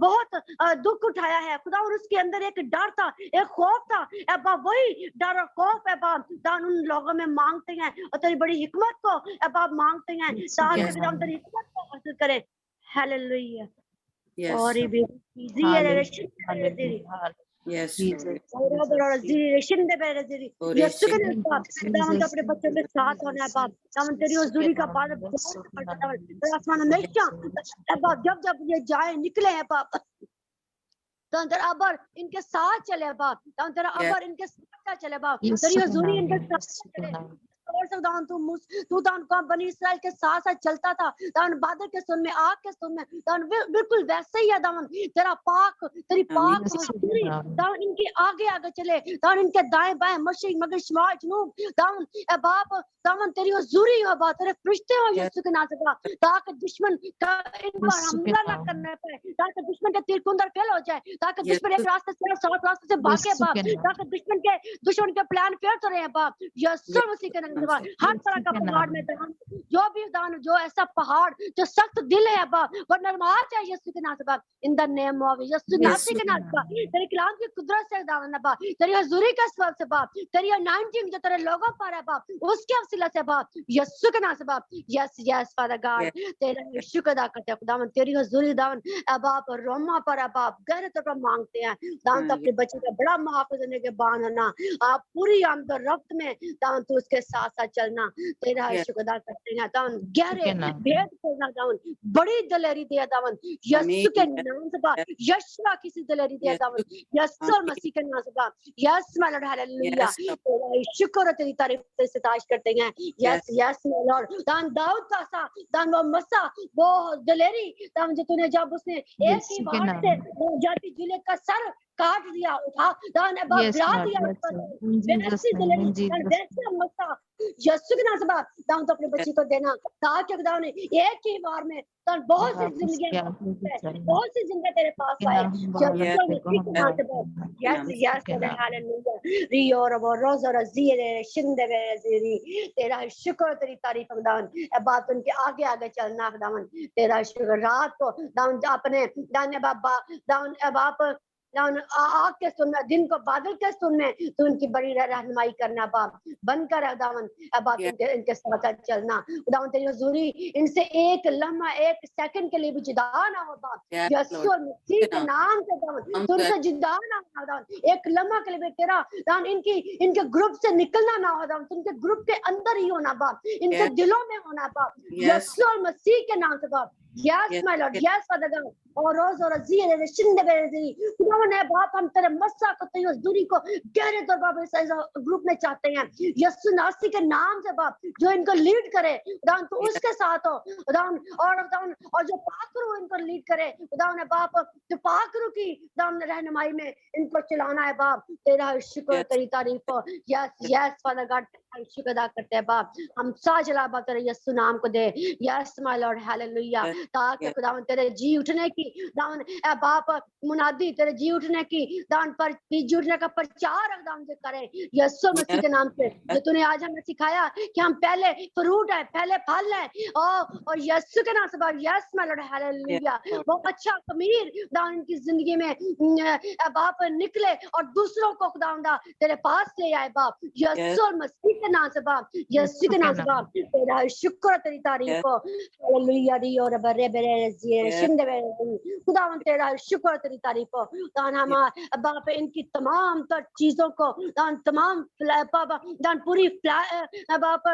Speaker 7: बहुत दुख उठाया है खुदा, और उसके अंदर एक डर था, एक खौफ था ए बाप, वही डर और खौफ है बाप दान उन लोगों में मांगते हैं और तेरी बड़ी हिकमत को ए बाप मांगते हैं ताकि
Speaker 2: Yes.
Speaker 7: हम तेरी हिकमत को हासिल करें। Hallelujah
Speaker 2: Yes.
Speaker 7: और ये
Speaker 2: Yes.
Speaker 1: Jesus.
Speaker 7: यीशु के नाम पर दामन तो अपने बच्चों के साथ होना है बाप, दामन तेरी हुजूरी का पालन आसमान हमेशा बाप जब जब ये जाए निकले हैं बाप तो तेरा अबर इनके साथ चले बाप, तो तेरा अबर इनके साथ चले बाप, तेरी हुजूरी इनके साथ चले और सब दान तू दान को बनी इस्राएल के साथ साथ चलता था दान बादल के सुन में आग के सुन में दान बिल्कुल वैसे ही है दामन तेरा पाक तेरी पाक हुजूरी दान इनके आगे आगे चले दान इनके दाएं बाएं मशरिक मगरिब शिमाल जनूब दान ए बाप दामन तेरी हुजूरी हो बाप, तेरे फरिश्ते हो यीशु के नाम से बाप, ताकि दुश्मन का इन पर हमला ना करने पाए, ताकि दुश्मन के तीर कुंदर फेल हो जाए, ताकि दुश्मन एक रास्ते से सात रास्ते से भागे बाप, ताकि दुश्मन के प्लान फेल तो रहे बाप यीशु मसीह के नाम से बाप। हर तरह का पहाड़ में दान जो भी दान जो ऐसा पहाड़ जो सख्त दिल है बाप वो नरमा जाए यीशु के नाम से बाप, इन द नेम ऑफ यीशु मसीह के नाम से बाप, तेरे कलाम की कुदरत से दान बाप, तेरी हुजूरी के सबब से बाप, तेरी अनाइंटिंग जो तेरे लोगों पर है बाप उसके वसीला से बाप यीशु के नाम से बाप। यस यस फादर गॉड तेरा शुक्र अदा करते हैं खुदावन, तेरी हुजूरी दावन बाप रोमा पर है बाप गहरे तौर पर मांगते हैं दान तो अपने बच्चे का बड़ा मुआवजा देने के बाद होना आप पूरी आमद रफ्त में दान तो उसके साथ साथ चलना, तेरा शुक्र अदा करते हैं दावन गहरे भेद खोलना दावन बड़ी दलेरी दिया दावन यीशु के नाम से बाप, यीशु किसी दलेरी दिया दावन यीशु मसीह के नाम से बाप। यस माय लॉर्ड हालेलुया तेरा शुक्र और तेरी तारीफ से सताइश करते हैं। यस यस माय लॉर्ड दान दाऊद का सा दान वो मसा वो दलेरी दान जो तूने जब उसने एक ही बार से जाति जिले का सर काट दिया उठा दान अब गिरा दिया वैसी दलेरी वैसा मसा यीशु के नाम से बाप दान तो अपने बच्चे को देना ताकि दान एक ही बार में दान बहुत सी जिंदगी तेरे पास आए यस यस हालेलुया रियो रबो रोज़ रज़ीरे शिंदे ज़ीरी तेरा शुक्र तेरी तारीफ दान बात उनके आगे आगे चलना दामन तेरा शुक्र रात को दान अपने दान बाबा दान बाप दान आग के सुन में दिन को बादल के सुन में तो उनकी बड़ी रहनुमाई करना बाप बनकर दामन बाप इनके साथ चलना दामन तेरी हुजूरी इनसे एक लम्हा एक सेकंड के लिए भी जुदा ना हो बाप यीशु मसीह के नाम से दामन तो उनसे जुदा ना हो दामन एक लम्हा के लिए भी तेरा दान इनके ग्रुप से निकलना ना हो दामन उनके ग्रुप के अंदर ही होना बाप इनके दिलों में होना बाप यीशु मसीह के नाम से बाप। Yes my Lord yes father God और रोज और जीरे शिंदे बेजी खुदावन बाप हम तेरे मस्सा को तेरी दूरी को गहरे तौर पर इस ग्रुप में चाहते हैं यीशु नासी के नाम से बाप जो इनको लीड करे दान तो उसके साथ हो दान और जो पाकरू इनको लीड करे दान बाप जो पाकरू की दान रहनुमाई में इनको चलाना है बाप तेरा शुक्र तेरी तारीफ हो। यस यस फादर गॉड शुक्र अदा करते हैं बाप हम साजला बाप तेरे यीशु नाम को दे। यस माय लॉर्ड हालेलुया ताकि खुदावन तेरे जी उठने की दान ए बाप मुनादी तेरे जी उठने की दान पर जी उठने का प्रचार दान से करें यीशु मसीह के नाम से जो तूने आज हमें सिखाया कि हम पहले फ्रूट है पहले फल है और यीशु के नाम से बाप यस माय लॉर्ड हालेलुया वो अच्छा खमीर दान इनकी जिंदगी में बाप निकले और दूसरों को खुदावंदा तेरे पास ले आए बाप यीशु मसीह के नाम से बाप यीशु के नाम से बाप तेरा शुक्र तेरी तारीफ हो हालेलुया दी और बरे बरे शिंदे खुदावन तेरा शुक्र तेरी तारीफ हो दान हम बाप इनकी तमाम तर चीजों को दान तमाम दान पूरी बाप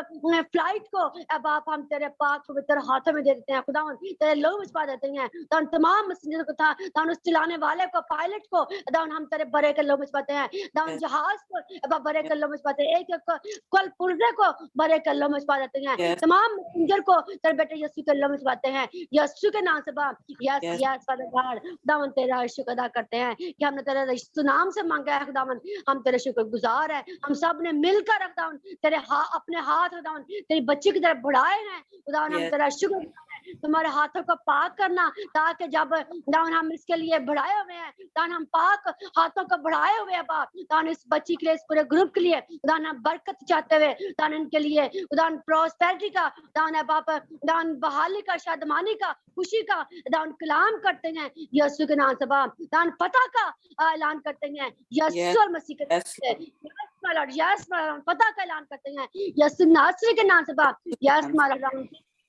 Speaker 7: फ्लाइट को बाप हम तेरे पाक पवित्र हाथों में दे देते हैं खुदावन तेरे लोग भिजवा देते हैं दान तमाम मसीह को था दान उस चलाने वाले को पायलट को दान हम तेरे बड़े के लोग भिजवाते हैं दान जहाज को बड़े के लोग भिजवाते हैं एक कल पुर्जे को बड़े के लोग भिजवा देते हैं तमाम मैसेंजर को तेरे बेटे यीशु के लोग भिजवाते हैं यीशु के नाम से बाप यस यस फादर गॉड खुदावन तेरा शुक्र अदा करते हैं कि हमने तेरे यीशु नाम से मांगा है खुदावन हम तेरे शुक्र गुजार है हम सब ने मिलकर खुदावन तेरे अपने हाथ खुदावन तेरी बच्ची की तरफ बढ़ाए हैं खुदावन हम तेरा शुक्र तुम्हारे हाथों को पाक करना, ताकि जब खुदावन हम इसके लिए बढ़ाए हुए हैं, खुदावन हम पाक हाथों को बढ़ाए हुए हैं बाप, खुदावन इस बच्ची के लिए, इस पूरे ग्रुप के लिए खुदावन हम बरकत चाहते हुए, खुदावन इनके लिए खुदावन प्रॉस्पेरिटी का, खुदावन है बाप, खुदावन बहाली का, शादमानी का, खुशी का खुदावन कलाम करते हैं यीशु के नाम से बाप, खुदावन फतह का ऐलान करते हैं यीशु मसीह के नाम से, यस फतह का ऐलान करते हैं यीशु नासरी के नाम से बाप, यस मारा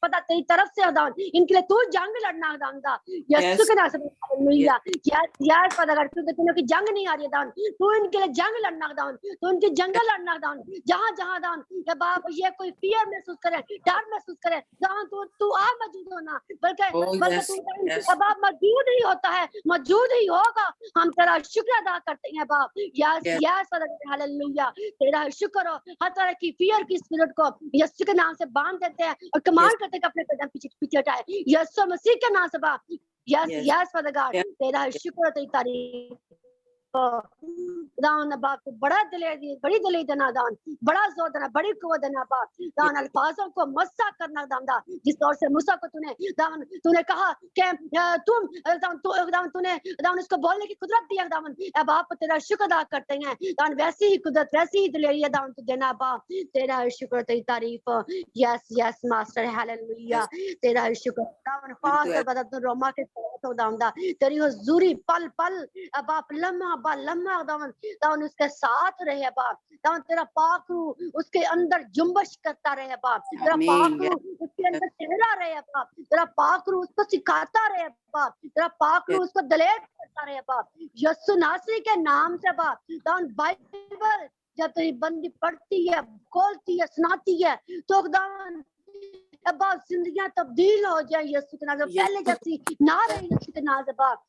Speaker 7: पता तेरी तरफ से खुदावन इनके लिए तू जंग लड़ना खुदावंदा यीशु के नाम से हालेलुया, यस खुदावन क्योंकि तूने की जंग नहीं आ रही खुदावन, तू इनके लिए जंग लड़ना खुदावन, तू इनकी जंग लड़ना खुदावन, जहां जहां खुदावन या बाप ये कोई फियर महसूस करे, डर महसूस करे खुदावन, तू आ मौजूद होना, बल्कि तू बाप मौजूद ही होता है, मौजूद ही होगा, हम तेरा शुक्र अदा करते हैं बाप, यस यस खुदावन हालेलुया, तेरा शुक्र हो, हर तरह की फियर की स्पिरिट को यीशु के नाम से बांध देते हैं और कमांड करते हैं कि अपने कदम पीछे पीछे हटाए यीशु मसीह के नाम से बाप, यस यस फादर गॉड, तेरा शुक्र तेरी तारीफ दान बाप को बड़ा दिलेरी, बड़ी दिलेरी देना दान, बड़ा जोर देना, बड़ी कुव्वत देना बाप, दान अल्फाजों को मस्सा करना दान दा, जिस तौर से मूसा को तूने कहा कि तूने दान उसको बोलने की कुदरत दिया दामन, अब आप तेरा शुक्र अदा करते हैं दान, वैसी ही कुदरत, वैसी ही दिलेरी है दान तू देना बाप, तेरा शुक्र तेरी तारीफ, यस यस मास्टर हालेलुया, तेरा शुक्र दान खास कर बता तू रोमा के तो दान दा, तेरी हुजूरी पल पल बाप लम्हा लम्हा दावन उसके साथ रहे बाप, दावन तेरा पाक रूह उसके अंदर जुम्बश करता रहे बाप, तेरा पाक रूह उसके अंदर ठहरा रहे बाप, तेरा पाक रूह उसको सिखाता रहे बाप, तेरा पाक रूह उसको दलेर करता रहे बाप, यीशु नासरी के नाम से बाप, दावन बाइबल जब तेरी बंदी पढ़ती है, खोलती है, सुनाती है, तो दावन अब जिंदगियां तब्दील हो जाए यीशु के नाम से, पहले जैसी ना रही यीशु के नाम से बाप,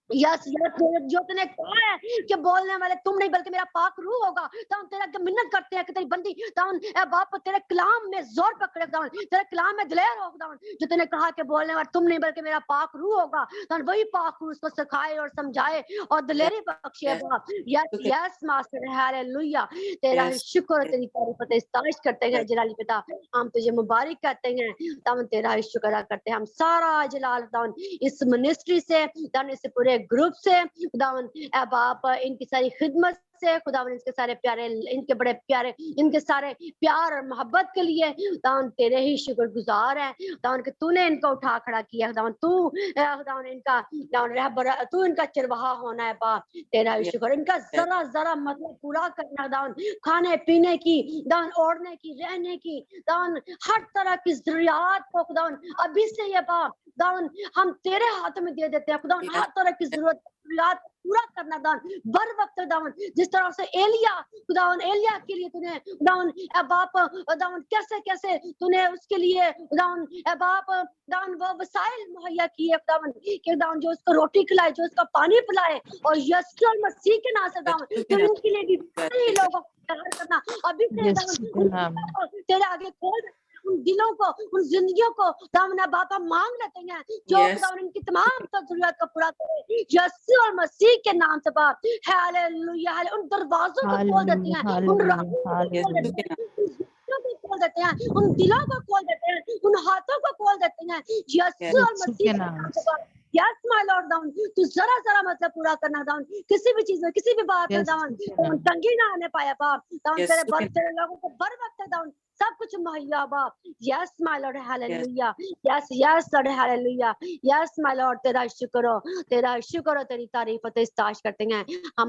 Speaker 7: यस जो तूने कहा है कि बोलने वाले तुम नहीं बल्कि मेरा पाक रूह होगा, तो तेरा मिन्नत करते हैं कि तेरी बंदी बाप तेरे कलाम में जोर पकड़े, तेरे कलाम में दिलेर हो, जो तूने कहा कि बोलने वाले तुम नहीं बल्कि मेरा पाक रूह होगा, तो वही पाक रूह उसको सिखाए और समझाए और दिलेरी बख्शे बाप, यस यस मास्टर हालेलुया, तेरा शुक्र तेरी तारीफ इस्ताइश करते हैं जलाली पिता, हम तुझे मुबारक कहते हैं, तब तेरा शुक्र अदा करते हैं, हम सारा जलाल इस मिनिस्ट्री से इस पूरे ग्रुप से खुदावन बाप इनकी सारी खिदमत से खुदावन इनके सारे प्यारे, इनके बड़े प्यारे, इनके सारे प्यार और मोहब्बत के लिए खुदावन तेरे ही शुक्रगुजार है खुदावन कि तूने इनको उठा खड़ा किया, खुदावन तू खुदावन इनका तू इनका चरवाहा होना है बाप, तेरा ही शुक्र, इनका जरा जरा मतलब पूरा करना खुदावन, खाने पीने की दान, ओढ़ने की, रहने की दान, हर तरह की जरूरियात को खुदावन अभी से ये बाप दान हम तेरे हाथ में दे देते हैं खुदावन, हर तरह की जरूरत पूरा करना दान बर वक्त दावन, जिस तरह से एलिया खुदावन एलिया के लिए तूने दावन बाप दावन कैसे कैसे तूने उसके लिए दावन बाप दावन वो वसाइल मुहैया किए दावन के दावन, जो उसको रोटी खिलाए, जो उसका पानी पिलाए, और यीशु मसीह के नाम से दावन तो इनके लिए भी कई लोगों को तैयार करना अभी से दावन तेरे आगे खोल, उन दिलों को, उन जिंदगियों को दामना बाप हम मांग लेते हैं, जो खुदावन इनकी तमाम जरूरत को पूरा करे यीशु और मसीह के नाम से बाप, हालेलुया, उन दरवाजों को खोल देते हैं, उन राहों को खोल देते हैं, उन दिलों को खोल देते हैं, उन हाथों को खोल देते हैं यीशु और मसीह के नाम से बाप, यस माय लॉर्ड दावन तू जरा जरा मतलब पूरा करना दावन, किसी भी चीज में, किसी भी बात में दावन तंगी ना आने पाया बाप, दावन तेरे लोगों को बर वक्त दावन सब कुछ मुहैया बाप, yes my Lord hallelujah, yes yes Lord hallelujah, yes my Lord तेरा शुक्र हो, तेरी तारीफ और इस्ताश करते हैं हम।